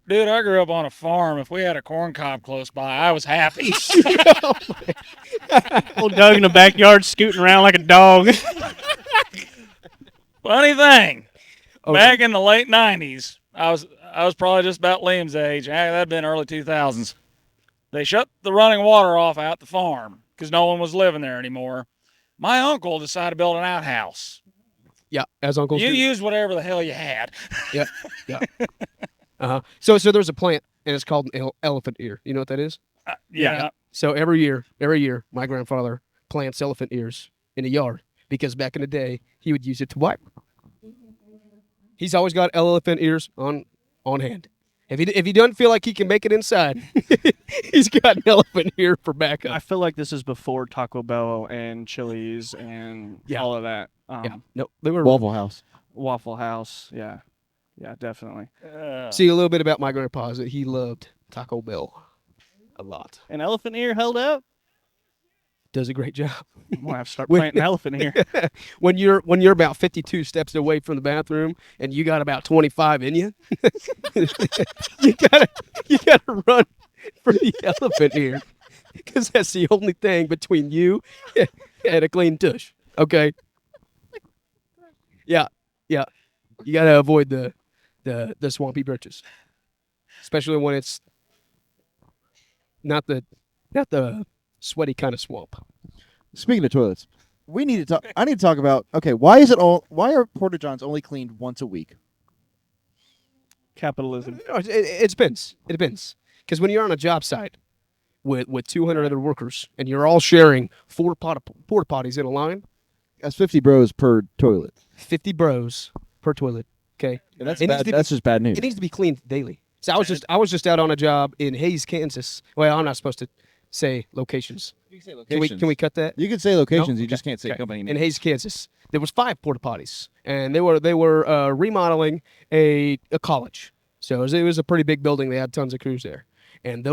B: Dude, I grew up on a farm. If we had a corn cob close by, I was happy.
C: old Doug in the backyard scooting around like a dog.
B: Funny thing,
D: Okay.
B: back in the late '90s, I was probably just about Liam's age. That'd been early 2000s. They shut the running water off out the farm because no one was living there anymore. My uncle decided to build an outhouse.
D: Yeah, as uncles
B: You
D: do.
B: used whatever the hell you had.
D: Yeah. Uh-huh. So there's a plant, and it's called an elephant ear. You know what that is?
B: Yeah.
D: So every year, my grandfather plants elephant ears in the yard because back in the day he would use it to wipe. He's always got elephant ears on hand. If he doesn't feel like he can make it inside, he's got an elephant ear for backup.
C: I feel like this is before Taco Bell and Chili's and all of that.
D: No, they were
A: Waffle House.
C: Waffle House. Yeah, definitely.
D: See a little bit about my grandpa is that he loved Taco Bell a lot.
C: An elephant ear held up.
D: Does a great job.
C: I'm gonna have to start planting elephant ear.
D: When you're about 52 steps away from the bathroom and you got about 25 in you, you gotta run for the elephant ear because that's the only thing between you and a clean tush. Okay. Yeah. You gotta avoid the swampy birches, especially when it's not the sweaty kind of swamp.
A: Speaking of toilets, we need to talk. I need to talk about. Okay, why are porta johns only cleaned once a week?
C: Capitalism.
D: No, it depends. It depends. Because when you're on a job site with 200 other workers and you're all sharing 4 porta potties in a line,
A: That's 50 bros per toilet.
D: 50 bros per toilet. Okay,
A: And that's
D: It needs
A: bad.
D: to be-
A: That's just bad news.
D: it needs to be cleaned daily. So I was just out on a job in Hayes, Kansas. Well, I'm not supposed to say locations.
A: You can say
D: Can we cut that?
A: You can say locations.
D: No?
A: You just
D: Okay.
A: can't say
D: Okay.
A: company
D: In
A: names.
D: Hayes, Kansas, there was 5 porta potties, and they were remodeling a college. So it was a pretty big building. They had tons of crews there, and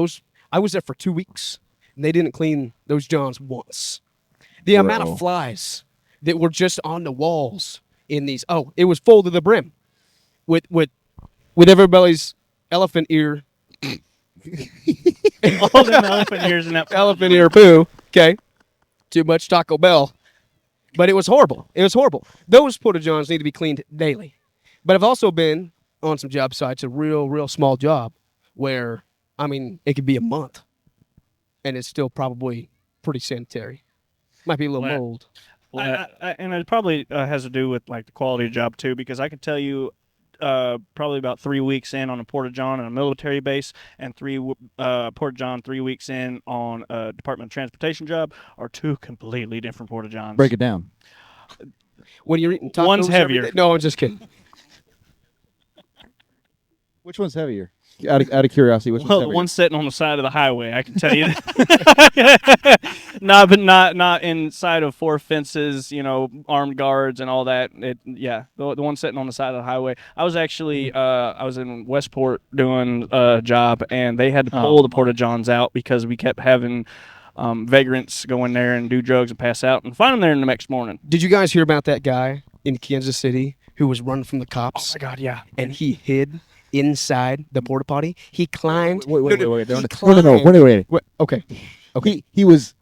D: I was there for 2 weeks, and they didn't clean those johns once. The amount
A: Bro.
D: of flies that were just on the walls in these. Oh, it was full to the brim, with everybody's elephant ear.
C: All them elephant ears in that.
D: Elephant ear poo. Okay. Too much Taco Bell. But it was horrible. It was horrible. Those porta johns need to be cleaned daily. But I've also been on some job sites, a real small job, where, I mean, it could be a month, and it's still probably pretty sanitary. Might be a little
B: Well,
D: mold.
C: And it probably has to do with like the quality of job too, because I can tell you, probably about 3 weeks in on a porta john on a military base, and porta john 3 weeks in on a Department of Transportation job are 2 completely different porta johns.
A: Break it down.
D: When you're eating tacos
C: One's
D: every
C: heavier.
D: day- No, I'm just kidding.
A: Which one's heavier? Out of curiosity, which
C: Well,
A: one's
C: the
A: heavier?
C: one sitting on the side of the highway, I can tell you that. No, but not inside of 4 fences, armed guards and all that. The one sitting on the side of the highway. I was actually I was in Westport doing a job, and they had to pull the porta johns out because we kept having vagrants go in there and do drugs and pass out, and find them there the next morning.
D: Did you guys hear about that guy in Kansas City who was running from the
C: Oh
D: cops?
C: my God, yeah.
D: And he hid inside the porta potty. He climbed.
A: Wait.
D: he
A: No.
D: climbed-
A: Wait.
D: Wait, okay.
A: He was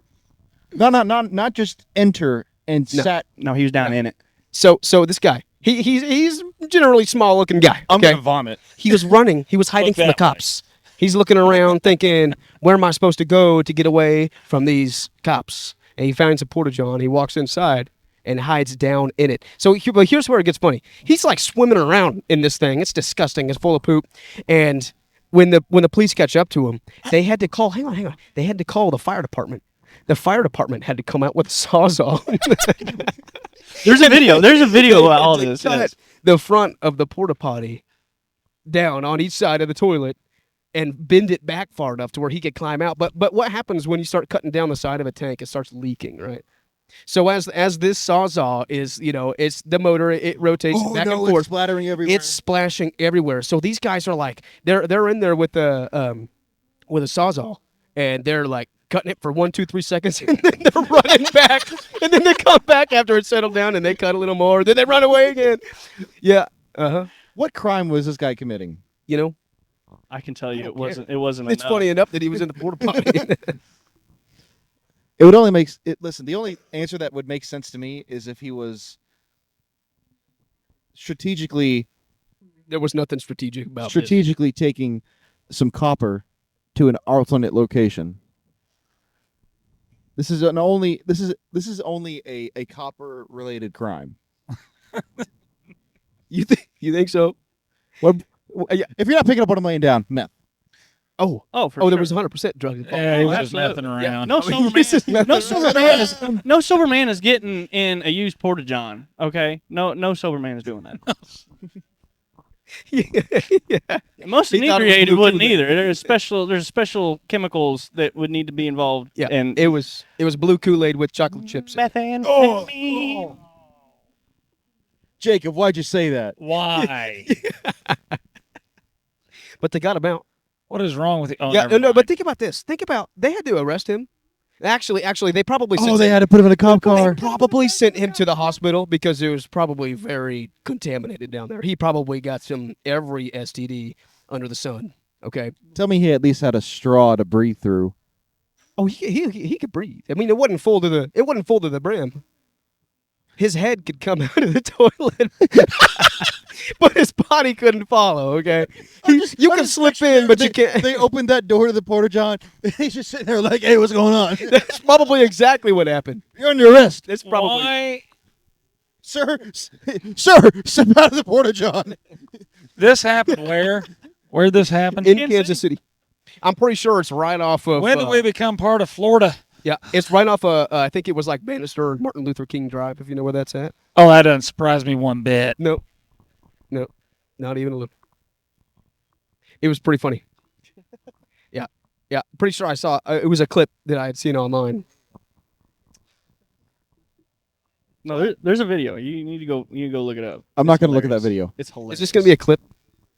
A: not just enter and sat.
C: No, he was down in it.
D: So this guy, he's generally small looking guy.
B: I'm
D: Okay,
B: gonna vomit.
D: he was running. He was hiding
B: Look
D: from the
B: that way.
D: cops. He's looking around, thinking, "Where am I supposed to go to get away from these cops?" And he finds a porta john. He walks inside and hides down in it. But here's where it gets funny. He's like swimming around in this thing. It's disgusting. It's full of poop. And when the police catch up to him, they had to call. Hang on. They had to call the fire department. The fire department had to come out with a sawzall.
C: There's a video. There's a video about all
D: to
C: this.
D: cut
C: Yes.
D: the front of the porta potty down on each side of the toilet and bend it back far enough to where he could climb out. But what happens when you start cutting down the side of a tank? It starts leaking, right? So as this sawzall is, it's the motor, it rotates back and forth.
A: It's splattering everywhere.
D: It's splashing everywhere. So these guys are like, they're in there with a sawzall, and they're like cutting it for 1, 2, 3 seconds, and then they're running back, and then they come back after it's settled down, and they cut a little more. Then they run away again. Yeah.
A: What crime was this guy committing?
C: I can tell you, it wasn't. It wasn't.
D: It's
C: enough.
D: funny enough that he was in the porta potty.
A: It would only make it. Listen, the only answer that would make sense to me is if he was strategically
D: There was nothing strategic about this.
A: strategically taking some copper to an alternate location. This is only a copper related crime.
D: You think so?
A: What, if you're not picking up what I'm laying down, meth.
D: Oh,
C: Oh, for
D: there
C: sure.
D: was 100% drugs involved.
B: Yeah, he was
C: Oh,
B: just
C: absolutely.
B: messing
C: Yeah,
B: around.
C: no
D: I mean,
C: sober man.
D: this is
C: No
D: nothing.
C: sober man is no sober man is getting in a used porta john. Okay, no sober man is doing that.
D: yeah.
C: Most
D: He thought it was
C: inebriated
D: blue
C: wouldn't
D: Kool-Aid.
C: either. There's special chemicals that would need to be involved.
D: Yeah,
C: and
D: it was blue Kool-Aid with chocolate chips. In it.
C: methamphetamine.
A: Jacob, why'd you say that?
B: Why?
D: But they got him out.
B: What is wrong with you? Oh,
D: Yeah,
B: never
D: no,
B: mind.
D: but think about this. Think about they had to arrest him. Actually, they probably
A: Oh, they had to put him in a cop car.
D: probably sent him to the hospital because it was probably very contaminated down there. He probably got every STD under the sun. Okay.
A: Tell me he at least had a straw to breathe through.
D: Oh, he could breathe. I mean, it wasn't full to the brim. His head could come out of the toilet, but his body couldn't follow. Okay, you can slip in, but you can't.
A: They opened that door to the porta john. He's just sitting there like, "Hey, what's going on?
D: That's probably exactly what happened.
A: You're under arrest,
D: That's probably.
B: Why?
A: sir. Sir, step out of the porta john."
B: This happened where? Where'd this happen?
D: In Kansas City. I'm pretty sure it's right off of.
B: When did we become part of Florida?
D: Yeah, it's right off I think it was like Bannister and Martin Luther King Drive, if you know where that's at.
B: Oh, that doesn't surprise me one bit.
D: No, not even a little. It was pretty funny. Yeah, pretty sure I saw. It was a clip that I had seen online.
C: No, there's a video. You need to go look it up.
A: I'm not going to look at that video.
C: It's hilarious.
D: Is this gonna be a clip?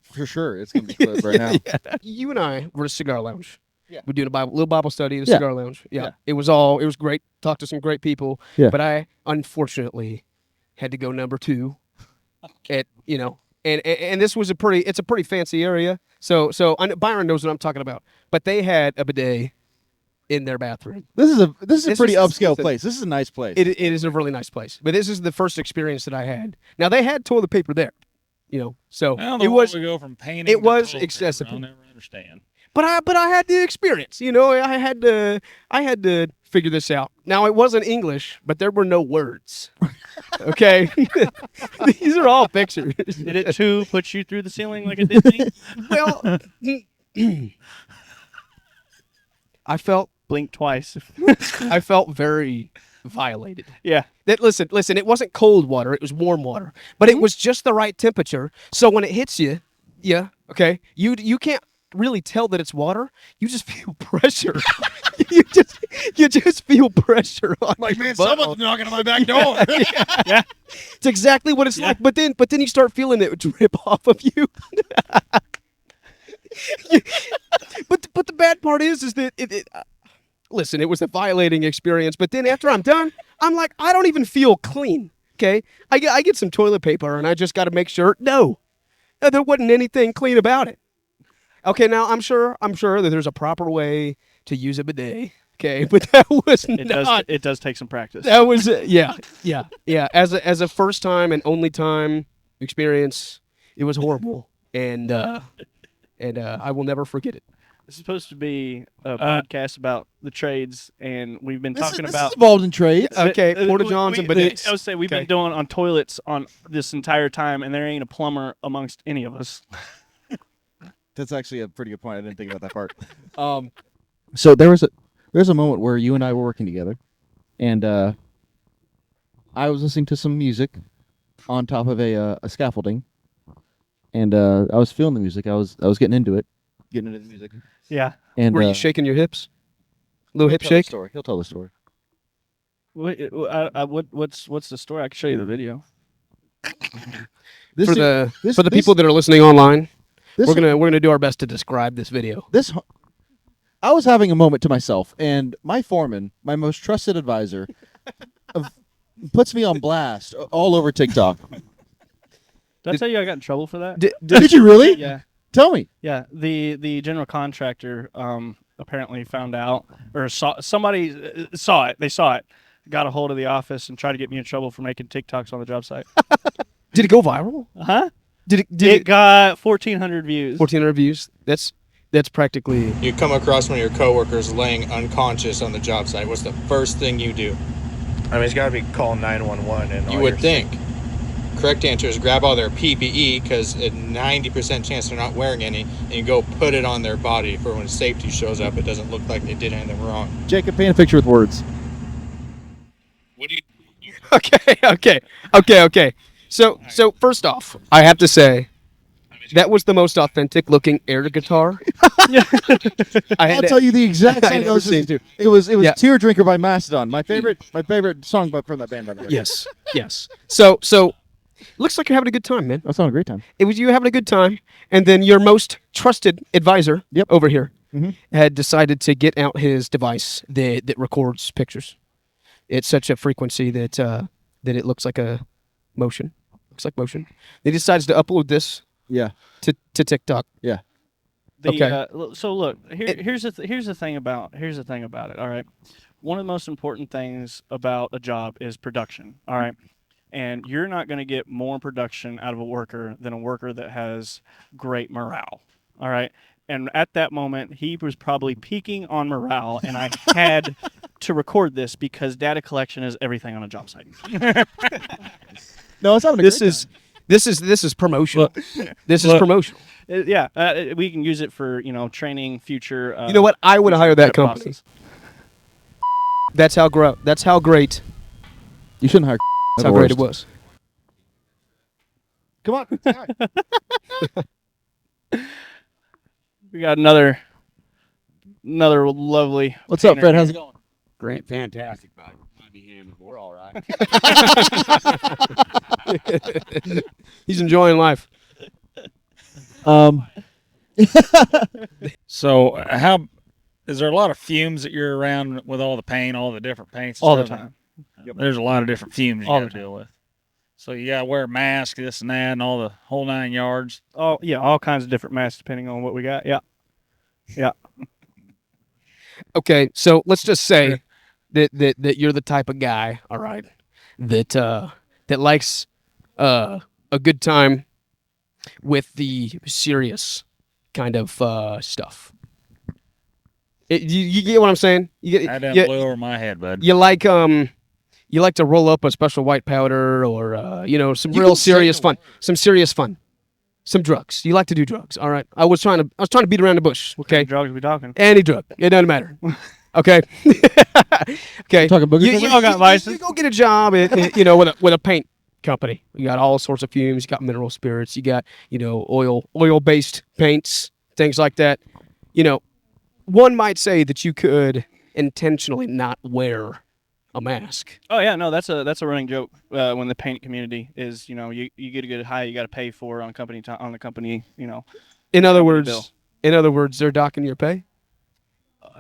A: For sure, it's going to be clip right now.
D: Yeah. You and I were at a cigar lounge.
A: Yeah.
D: We're doing a little Bible study at a
A: Yeah.
D: cigar lounge. Yeah.
A: Yeah.
D: It was great. Talked to some great people.
A: Yeah.
D: But I unfortunately had to go number 2 at, and this was it's a pretty fancy area. So Byron knows what I'm talking about. But they had a bidet in their bathroom.
A: This is a pretty
D: is-
A: upscale place. This is a nice place.
D: It is a really nice place. But this is the first experience that I had. Now they had toilet paper there, so
B: Well,
D: it was
B: we go from painting.
D: it
B: to
D: was
B: toilet paper,
D: accessible.
B: I'll never understand.
D: But I had the experience, I had to figure this out. Now it wasn't English, but there were no words. Okay, these are all pictures.
C: Did it too put you through the ceiling like it did me?
D: Well, I felt
C: Blink twice.
D: very violated.
C: Yeah.
D: That listen, it wasn't cold water, it was warm water, but it was just the right temperature. So when it hits you, okay, you can't really tell that it's water. You just feel pressure. you just feel pressure on
A: like,
D: your
A: man,
D: butthole.
A: someone's knocking on my back door.
C: Yeah.
D: It's exactly what it's like. But then you start feeling it drip off of you. But the bad part is that listen, it was a violating experience. But then after I'm done, I'm like, I don't even feel clean. Okay, I get some toilet paper and I just got to make sure. No, there wasn't anything clean about it. Okay, now I'm sure that there's a proper way to use a bidet. Okay, but that was not.
C: It does take some practice.
D: That was yeah. As a first time and only time experience, it was horrible, and I will never forget it.
C: This is supposed to be a podcast about the trades, and we've been talking
A: this
C: about
A: is involved in trades.
D: Okay, porta johns and bidets.
C: I would say we've been doing on toilets on this entire time, and there ain't a plumber amongst any of us.
A: That's actually a pretty good point. I didn't think about that part. So there's a moment where you and I were working together, and I was listening to some music on top of a scaffolding, and I was feeling the music. I was getting into the music.
C: Yeah.
A: And
D: Were you shaking your hips? Little hip
A: he'll tell the
D: shake.
A: story. He'll tell the story.
C: What's the story? I can show you the video.
A: This
D: For
A: this-
D: the
A: this-
D: people that are listening online,
A: this,
D: we're gonna do our best to describe this video.
A: this. I was having a moment to myself, and my foreman, my most trusted advisor, puts me on blast all over TikTok.
C: Did I tell you I got in trouble for that?
A: Did you really?
C: Yeah.
A: Tell me.
C: Yeah. The general contractor apparently found out, or somebody saw it. They saw it, got a hold of the office, and tried to get me in trouble for making TikToks on the job site.
D: Did it go viral?
C: Huh?
D: Did
C: It
D: it
C: got 1,400 views.
D: 1,400 views? That's practically.
E: You come across one of your coworkers laying unconscious on the job site. What's the first thing you do?
F: I mean, it's got to be calling 911 and
E: You
F: all
E: would
F: your-
E: think. correct answer is grab all their PPE, because a 90% chance they're not wearing any, and you go put it on their body for when safety shows up. It doesn't look like they did anything wrong.
A: Jacob, paint a picture with words.
E: What do you?
D: Okay. So first off, I have to say that was the most authentic looking air guitar.
A: I'll tell you the exact
D: I
A: song I
D: never
A: was listening
D: seen.
A: to. It was
D: Yeah.
A: Tear Drinker by Mastodon. My favorite song from that band, by the way.
D: Yes. So looks like you're having a good time, man.
A: That was having a great time.
D: It was you having a good time, and then your most trusted advisor over here had decided to get out his device that records pictures. It's such a frequency that it looks like a motion. Looks like motion. He decides to upload this
A: Yeah.
D: to TikTok.
A: Yeah.
D: Okay.
C: So look, here's the thing about it. All right, one of the most important things about a job is production. All right, and you're not going to get more production out of a worker than a worker that has great morale. All right, and at that moment, he was probably peaking on morale, and I had to record this because data collection is everything on a job site.
A: No, it's having a
D: This
A: great
D: is
A: time.
D: this is promotional. This is promotional.
C: We can use it for training future.
D: You know what? I would hire that
C: type
D: company.
C: bosses.
D: That's how great.
A: You shouldn't hire.
D: That's how great it was.
A: Come on.
C: We got another lovely.
A: What's up,
C: painter
A: Fred?
C: here.
A: How's it going?
F: Great, fantastic, bud. Might be him. We're all right.
D: He's enjoying life.
B: So, how is there a lot of fumes that you're around with all the paint, all the different paints? and
C: All the
B: stuff?
C: time.
B: There's a lot of different fumes you
C: All
B: got
C: the
B: to deal with. So you got to wear a mask, this and that, and all the whole 9 yards.
C: Oh yeah, all kinds of different masks depending on what we got. Yeah.
D: Okay, so let's just say that you're the type of guy, all right, that likes a good time with the serious kind of stuff. You get what I'm saying?
B: That done blew over my head, bud.
D: You like to roll up a special white powder or some
A: You
D: real
A: can say
D: serious
A: the
D: fun, some drugs. You like to do drugs, all right? I was trying to beat around the bush, okay?
C: What drugs we talking?
D: Any drug, it doesn't matter. Okay, okay.
A: Talking booger
C: You all got vices.
D: You go get a job with a paint company. You got all sorts of fumes. You got mineral spirits. You got oil based paints, things like that. One might say that you could intentionally not wear a mask.
C: Oh yeah, no, that's a running joke when the paint community is you get a good high you got to pay for on company on the company
D: In other
C: bill.
D: words, they're docking your pay.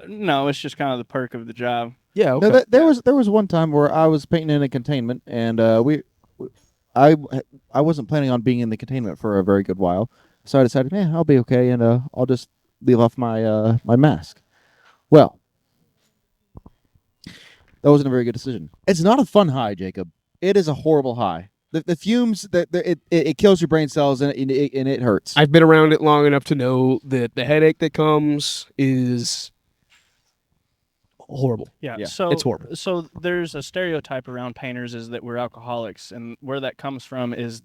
C: No, it's just kind of the perk of the job.
D: Yeah. Okay.
A: No, there was one time where I was painting in a containment, and I wasn't planning on being in the containment for a very good while, so I decided, I'll be okay, and I'll just leave off my my mask. Well, that wasn't a very good decision. It's not a fun high, Jacob. It is a horrible high. The fumes it kills your brain cells and it hurts.
D: I've been around it long enough to know that the headache that comes is horrible.
C: Yeah,
A: Yeah.
C: so
D: It's horrible.
C: So there's a stereotype around painters is that we're alcoholics, and where that comes from is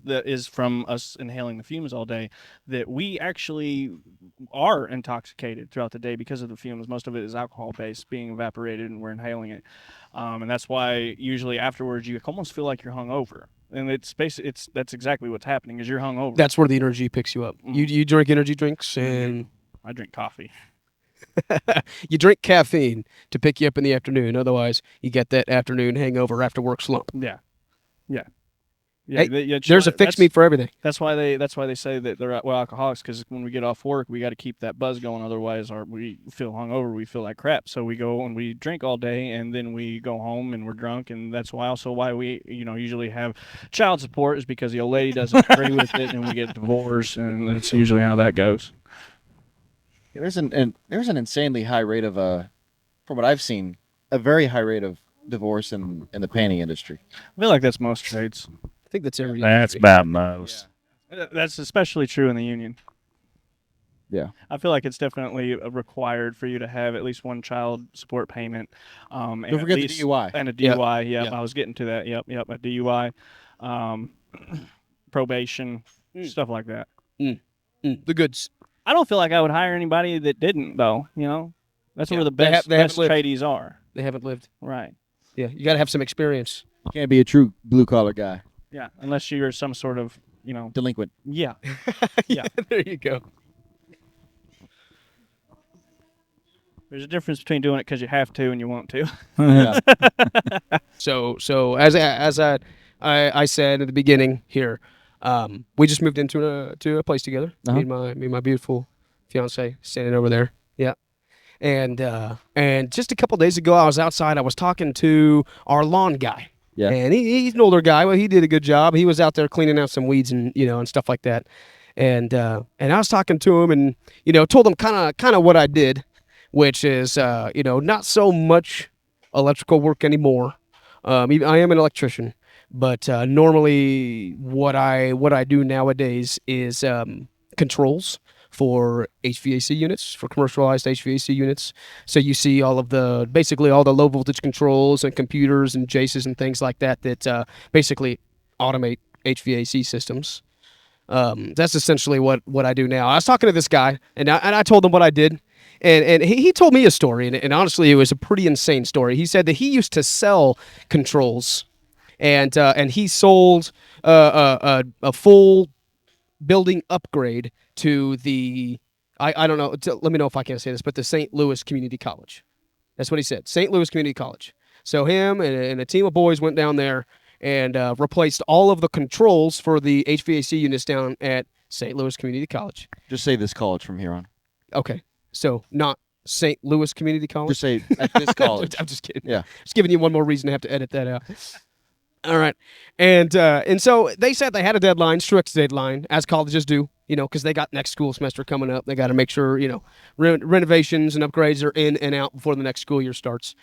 C: from us inhaling the fumes all day. That we actually are intoxicated throughout the day because of the fumes. Most of it is alcohol based, being evaporated, and we're inhaling it, and that's why usually afterwards you almost feel like you're hungover. And that's exactly what's happening is you're hungover.
D: That's where the energy picks you up. You drink energy drinks and
C: I drink coffee.
D: you drink caffeine to pick you up in the afternoon. Otherwise, you get that afternoon hangover after work slump.
C: Yeah.
D: Hey,
C: yeah,
D: There's a fix me for everything.
C: That's why they say that they're alcoholics, because when we get off work, we got to keep that buzz going. Otherwise, we feel hungover, we feel like crap. So we go and we drink all day, and then we go home and we're drunk. And that's why we usually have child support, is because the old lady doesn't agree with it, and we get divorced, and that's usually how that goes.
A: There's an insanely high rate of from what I've seen, a very high rate of divorce in the painting industry.
C: I feel like that's most trades.
D: I think that's every.
B: That's about most.
C: That's especially true in the union.
A: Yeah.
C: I feel like it's definitely required for you to have at least one child support payment. And
A: Don't forget the DUI.
C: And a DUI,
D: Yeah.
C: I was getting to that. Yep, a DUI. probation, stuff like that.
D: The goods.
C: I don't feel like I would hire anybody that didn't, though. You know, that's
D: Yeah,
C: where the
D: they
C: best
D: haven't lived.
C: tradies are.
D: They haven't lived.
C: Right.
D: Yeah, you got to have some experience.
A: You can't be a true blue collar guy.
C: Yeah. Unless you're some sort of,
A: Delinquent.
C: yeah.
D: Yeah, there you go.
C: There's a difference between doing it because you have to and you want to.
A: Yeah.
D: So as I said at the beginning here, we just moved into a place together. Me and my beautiful fiance standing over there. Yeah. And just a couple days ago, I was outside. I was talking to our lawn guy.
A: Yeah.
D: And he's an older guy. Well, he did a good job. He was out there cleaning out some weeds and and stuff like that. And I was talking to him and told him kind of what I did, which is not so much electrical work anymore. I am an electrician, but normally what I do nowadays is controls for HVAC units, for commercialized HVAC units. So you see basically all the low voltage controls and computers and JACEs and things like that basically automate HVAC systems. That's essentially what I do now. I was talking to this guy and I told him what I did. And he told me a story, and honestly, it was a pretty insane story. He said that he used to sell controls, and he sold a full building upgrade to the I don't know. Let me know if I can't say this, but the St. Louis Community College. That's what he said. St. Louis Community College. So him and a team of boys went down there and replaced all of the controls for the HVAC units down at St. Louis Community College.
A: Just say this college from here on.
D: Okay. So not St. Louis Community College?
A: Just say at this college.
D: I'm just kidding.
A: Yeah.
D: Just giving you one more reason to have to edit that out. All right. And so they said they had a deadline, strict deadline, as colleges do, because they got next school semester coming up. They got to make sure, renovations and upgrades are in and out before the next school year starts.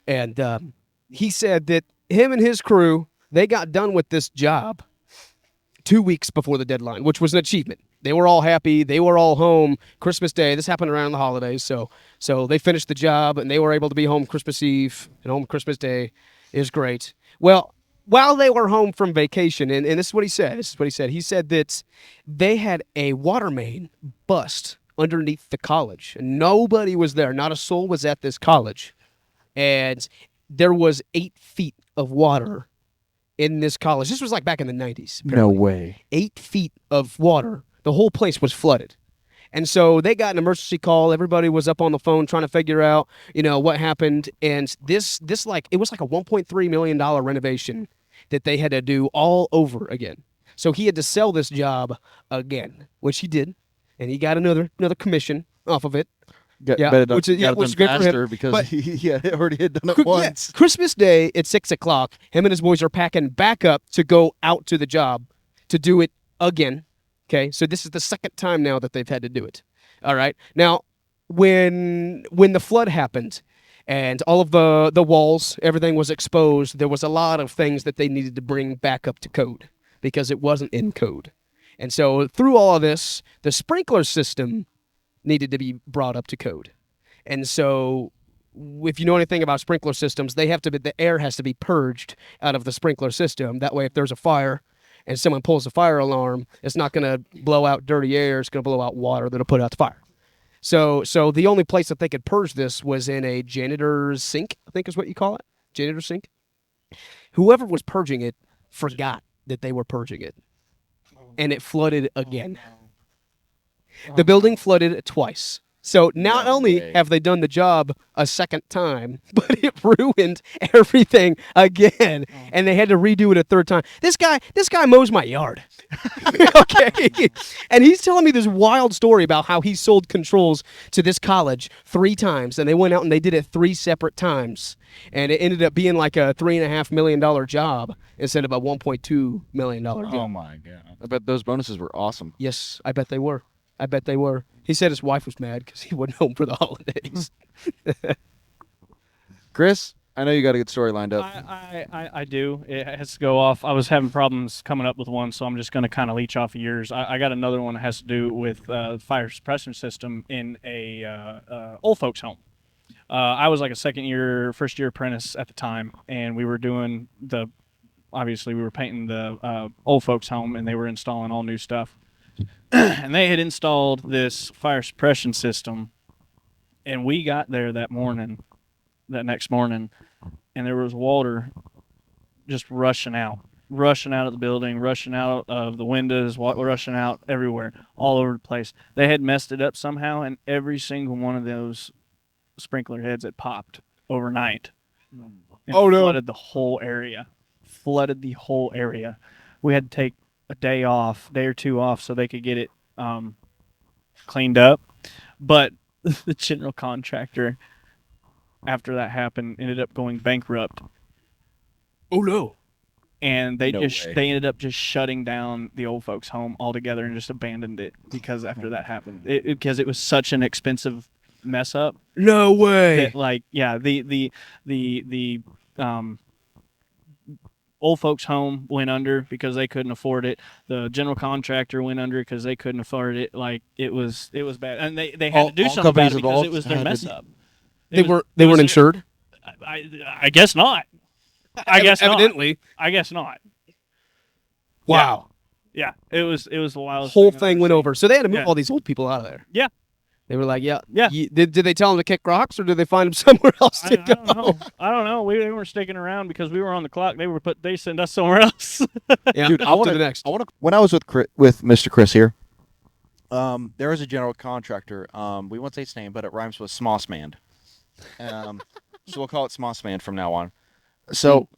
D: And he said that him and his crew, they got done with this job 2 weeks before the deadline, which was an achievement. They were all happy. They were all home Christmas Day. This happened around the holidays. So they finished the job, and they were able to be home Christmas Eve and home Christmas Day. It was great. Well, while they were home from vacation, and this is what he said. He said that they had a water main bust underneath the college. And nobody was there. Not a soul was at this college. And there was 8 feet of water in this college. This was like back in the 90s.
A: No way.
D: 8 feet of water. The whole place was flooded. And so they got an emergency call. Everybody was up on the phone trying to figure out, what happened. And it was like a $1.3 million renovation that they had to do all over again. So he had to sell this job again, which he did. And he got another commission off of it.
A: Which is great for him because he already had done it once.
D: Yeah, Christmas Day at 6:00, him and his boys are packing back up to go out to the job to do it again. Okay, so this is the second time now that they've had to do it. All right. Now, when the flood happened and all of the walls, everything was exposed, there was a lot of things that they needed to bring back up to code because it wasn't in code. And so through all of this, the sprinkler system needed to be brought up to code. And so if you know anything about sprinkler systems, the air has to be purged out of the sprinkler system. That way, if there's a fire and someone pulls a fire alarm, it's not going to blow out dirty air. It's going to blow out water that'll put out the fire. So the only place that they could purge this was in a janitor's sink, I think is what you call it. Janitor's sink. Whoever was purging it forgot that they were purging it. And it flooded again. The building flooded twice. So not only have they done the job a second time, but it ruined everything again, and they had to redo it a third time. This guy mows my yard, okay? And he's telling me this wild story about how he sold controls to this college 3 times, and they went out and they did it 3 separate times, and it ended up being like a $3.5 million job instead of a $1.2 million job.
B: Oh my god!
A: I bet those bonuses were awesome.
D: Yes, I bet they were. He said his wife was mad because he wasn't home for the holidays.
A: Chris, I know you got a good story lined up.
C: I do. It has to go off. I was having problems coming up with one, so I'm just going to kind of leech off of yours. I got another one that has to do with fire suppression system in a old folks home. I was like a first year apprentice at the time, and we were doing the obviously we were painting the old folks' home, and they were installing all new stuff. And they had installed this fire suppression system, and we got there that next morning, and there was water just rushing out of the building, rushing out of the windows, rushing out everywhere, all over the place. They had messed it up somehow, and every single one of those sprinkler heads had popped overnight. And
D: Oh, no.
C: Flooded the whole area. We had to take a day or two off, so they could get it cleaned up. But the general contractor, after that happened, ended up going bankrupt.
D: Oh no.
C: And they
A: No way.
C: they ended up just shutting down the old folks' home altogether and just abandoned it because after that happened, because it was such an expensive mess up.
D: No way.
C: That, like, yeah, the old folks' home went under because they couldn't afford it. The general contractor went under because they couldn't afford it. Like, it was bad, and they had to do
A: All
C: something about
A: companies
C: it because
A: involved
C: it was their
A: had to
C: mess
A: do-
C: up.
D: They weren't insured.
C: I guess not. I guess not.
D: Evidently.
C: I guess not.
D: Wow.
C: Yeah, it was the wildest.
D: Whole
C: I've
D: thing
C: ever
D: went
C: seen.
D: over. So they had to move
C: Yeah.
D: all these old people out of there.
C: Yeah.
D: They were like, yeah.
C: Yeah.
D: Did they tell them to kick rocks, or did they find them somewhere else
C: I
D: to go?
C: don't know. They weren't sticking around because we were on the clock. They sent us somewhere else.
D: Yeah.
A: Dude,
D: on to the next.
A: I want to. When I was with Mr. Kris here, there was a general contractor. We won't say his name, but it rhymes with Smossman. So we'll call it Smossman from now on. So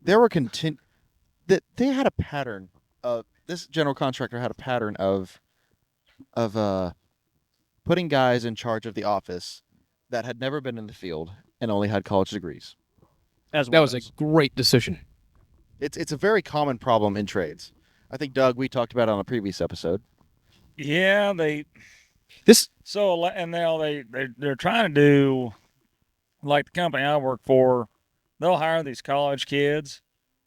A: there were that they had a pattern of this general contractor had a pattern of putting guys in charge of the office that had never been in the field and only had college degrees.
C: As
D: That was a great decision.
A: It's a very common problem in trades. I think Doug, we talked about it on a previous episode.
B: Yeah,
D: This
B: and now they're trying to do like the company I work for. They'll hire these college kids,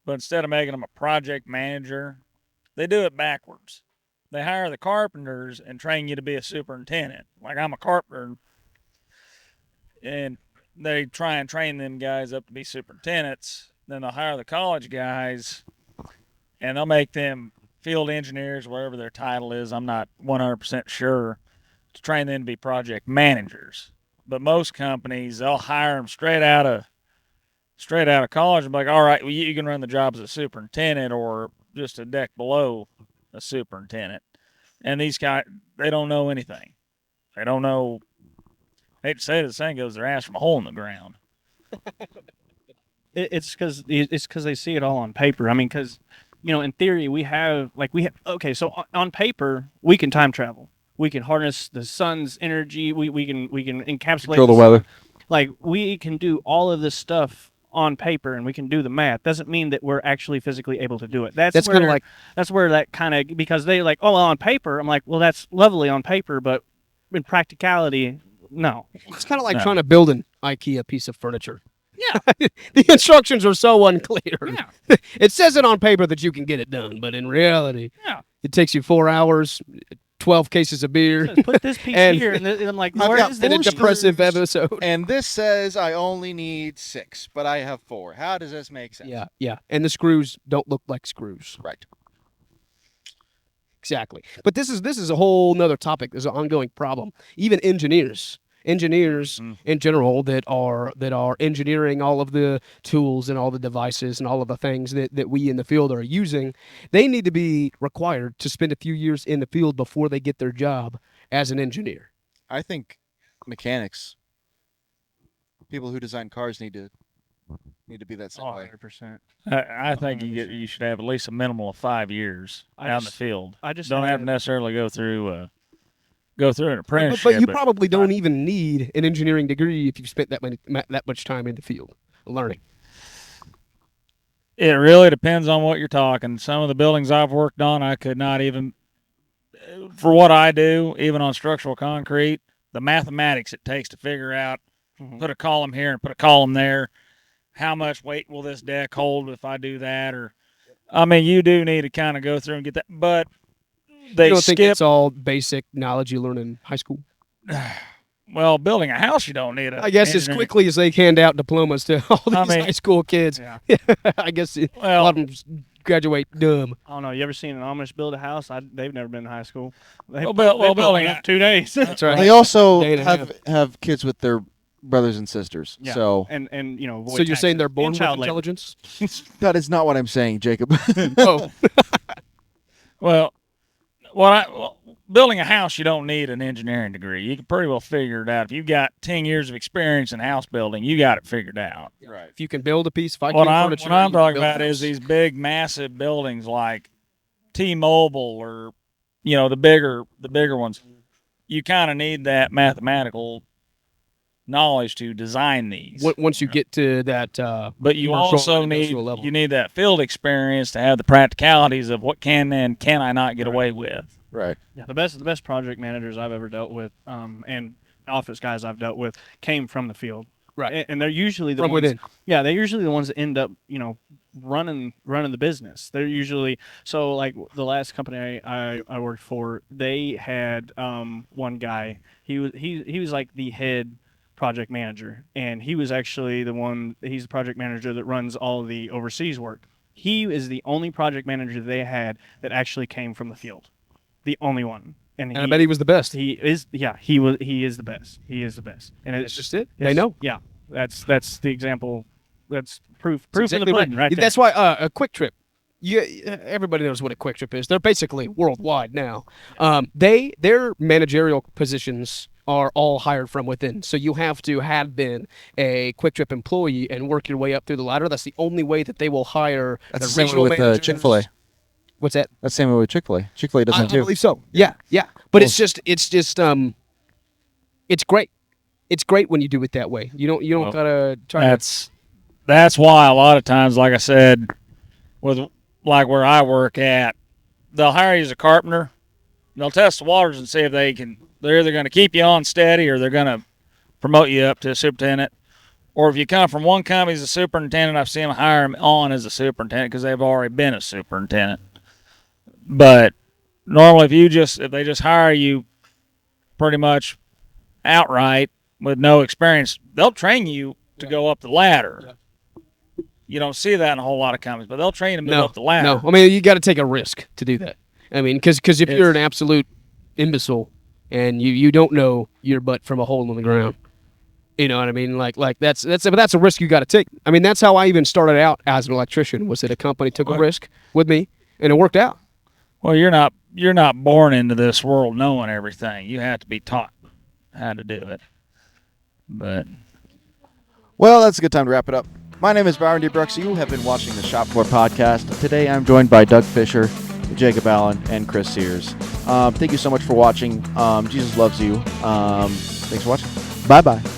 B: but instead of making them a project manager, they do it backwards. They hire the carpenters and train you to be a superintendent. Like, I'm a carpenter, and they try and train them guys up to be superintendents. Then they'll hire the college guys, and they'll make them field engineers, whatever their title is. I'm not 100% sure, to train them to be project managers. But most companies, they'll hire them straight out of college and be like, all right, well, you can run the job as a superintendent or just a deck below a superintendent. And these guys, they don't know anything. They don't know. I hate to say it, the saying goes, their ass from a hole in the ground.
C: It's because they see it all on paper. I mean, because in theory okay. So on paper we can time travel. We can harness the sun's energy. We can encapsulate
A: Control the weather.
C: Like, we can do all of this stuff on paper, and we can do the math. Doesn't mean that we're actually physically able to do it. That's
D: kind of like
C: that's where that kind of, because they like, oh, well, on paper. I'm like, well, that's lovely on paper, but in practicality, no.
D: it's kind of like
B: No.
D: trying to build an IKEA piece of furniture.
C: Yeah.
D: The instructions are so unclear.
C: Yeah.
D: It says it on paper that you can get it done, but in reality,
C: Yeah.
D: it takes you 4 hours, 12 cases of beer.
C: It says, put this piece
D: And-
C: here, and I'm like,
A: I've
C: where
A: got
C: is
D: in a
C: this?
D: depressive episode.
A: And this says I only need 6, but I have 4. How does this make sense?
D: Yeah. And the screws don't look like screws.
A: Right.
D: Exactly. But this is a whole nother topic. There's an ongoing problem. Even engineers in general that are engineering all of the tools and all the devices and all of the things that we in the field are using, they need to be required to spend a few years in the field before they get their job as an engineer.
A: I think mechanics, people who design cars need to be that same way.
C: 100%.
B: I think you should have at least a minimum of 5 years out in the field.
C: I just
B: Don't have to necessarily go through an apprenticeship.
D: But you probably don't even need an engineering degree if you've spent that much time in the field learning.
B: It really depends on what you're talking. Some of the buildings I've worked on, I could not even, for what I do, even on structural concrete, the mathematics it takes to figure out, put a column here and put a column there. How much weight will this deck hold if I do that? Or, I mean, you do need to kind of go through and get that. But they
D: You don't think
B: skip.
D: it's all basic knowledge you learn in high school?
B: Well, building a house, you don't need a.
D: I guess as
B: engineering-
D: quickly as they hand out diplomas to all these
B: I mean-
D: high school kids,
C: Yeah.
D: I guess a
B: Well-
D: lot of them graduate dumb.
C: I don't know. You ever seen an Amish build a house? They've never been in high school. They,
B: Well,
C: built
B: building
C: one in
B: a-
C: 2 days.
D: That's right.
A: They also
D: Day and a
A: have kids with their brothers and sisters.
C: Yeah.
A: So
C: and you know.
D: So you're saying they're born
C: and
D: with
C: child labor.
D: intelligence?
A: that is not what I'm saying, Jacob.
D: Oh,
B: Well, building a house, you don't need an engineering degree. You can pretty well figure it out. If you've got 10 years of experience in house building, you got it figured out.
A: Right.
D: if you can build a piece of IKEA
B: What
D: furniture,
B: I'm
D: you can
B: talking
D: build a
B: about is
D: house.
B: these big, massive buildings like T-Mobile or, the bigger ones. You kind of need that mathematical knowledge to design these.
D: Once you get to that,
B: But you
D: commercial
B: also
D: and
B: need
D: industrial level.
B: you need that field experience to have the practicalities of what can and can I not get away with.
A: Right.
C: Yeah, the best project managers I've ever dealt with, and office guys I've dealt with, came from the field.
D: Right.
C: And they're usually the
D: from
C: ones.
D: within.
C: Yeah, they're usually the ones that end up, running the business. They're usually so like the last company I worked for, they had one guy. He was like the head project manager, and he was actually he's the project manager that runs all of the overseas work. He is the only project manager they had that actually came from the field. The only one. And
D: I bet he was the best.
C: he is the best. He is the best. And
D: That's just it. They
C: it's-
D: know.
C: Yeah. That's the example. That's proof in
D: Exactly
C: the pudding right there.
D: That's why a quick trip. Everybody knows what a quick trip is. They're basically worldwide now. Their managerial positions are all hired from within. So you have to have been a quick trip employee and work your way up through the ladder. That's the only way that they will hire.
A: That's the
D: the
A: same
D: regional
A: way with
D: managers.
A: Chick-fil-A.
D: What's that?
A: That's the same way with Chick-fil-A. Chick-fil-A does
D: I
A: that too.
D: believe so. Yeah. But it's great. It's great when you do it that way. You don't
B: Well,
D: gotta try. To,
B: That's why a lot of times, like I said, with like where I work at, they'll hire you as a carpenter. They'll test the waters and see if they're either going to keep you on steady or they're going to promote you up to a superintendent. Or if you come from one company as a superintendent, I've seen them hire them on as a superintendent because they've already been a superintendent. But normally, if they just hire you pretty much outright with no experience, they'll train you to go up the ladder.
D: Yeah.
B: You don't see that in a whole lot of companies, but they'll train them to go up the ladder.
D: No, I mean you got to take a risk to do that. I mean, because if you're an absolute imbecile and you don't know your butt from a hole in the ground, you know what I mean? Like that's a risk you got to take. I mean, that's how I even started out as an electrician. Was that a company took a risk with me and it worked out.
B: Well, you're not born into this world knowing everything. You have to be taught how to do it. But
A: Well, that's a good time to wrap it up. My name is Byron D. Brooks. You have been watching the Shop Floor Podcast. Today I'm joined by Doug Fisher, Jacob Allen, and Kris Sears. Thank you so much for watching. Jesus loves you. Thanks for watching. Bye-bye.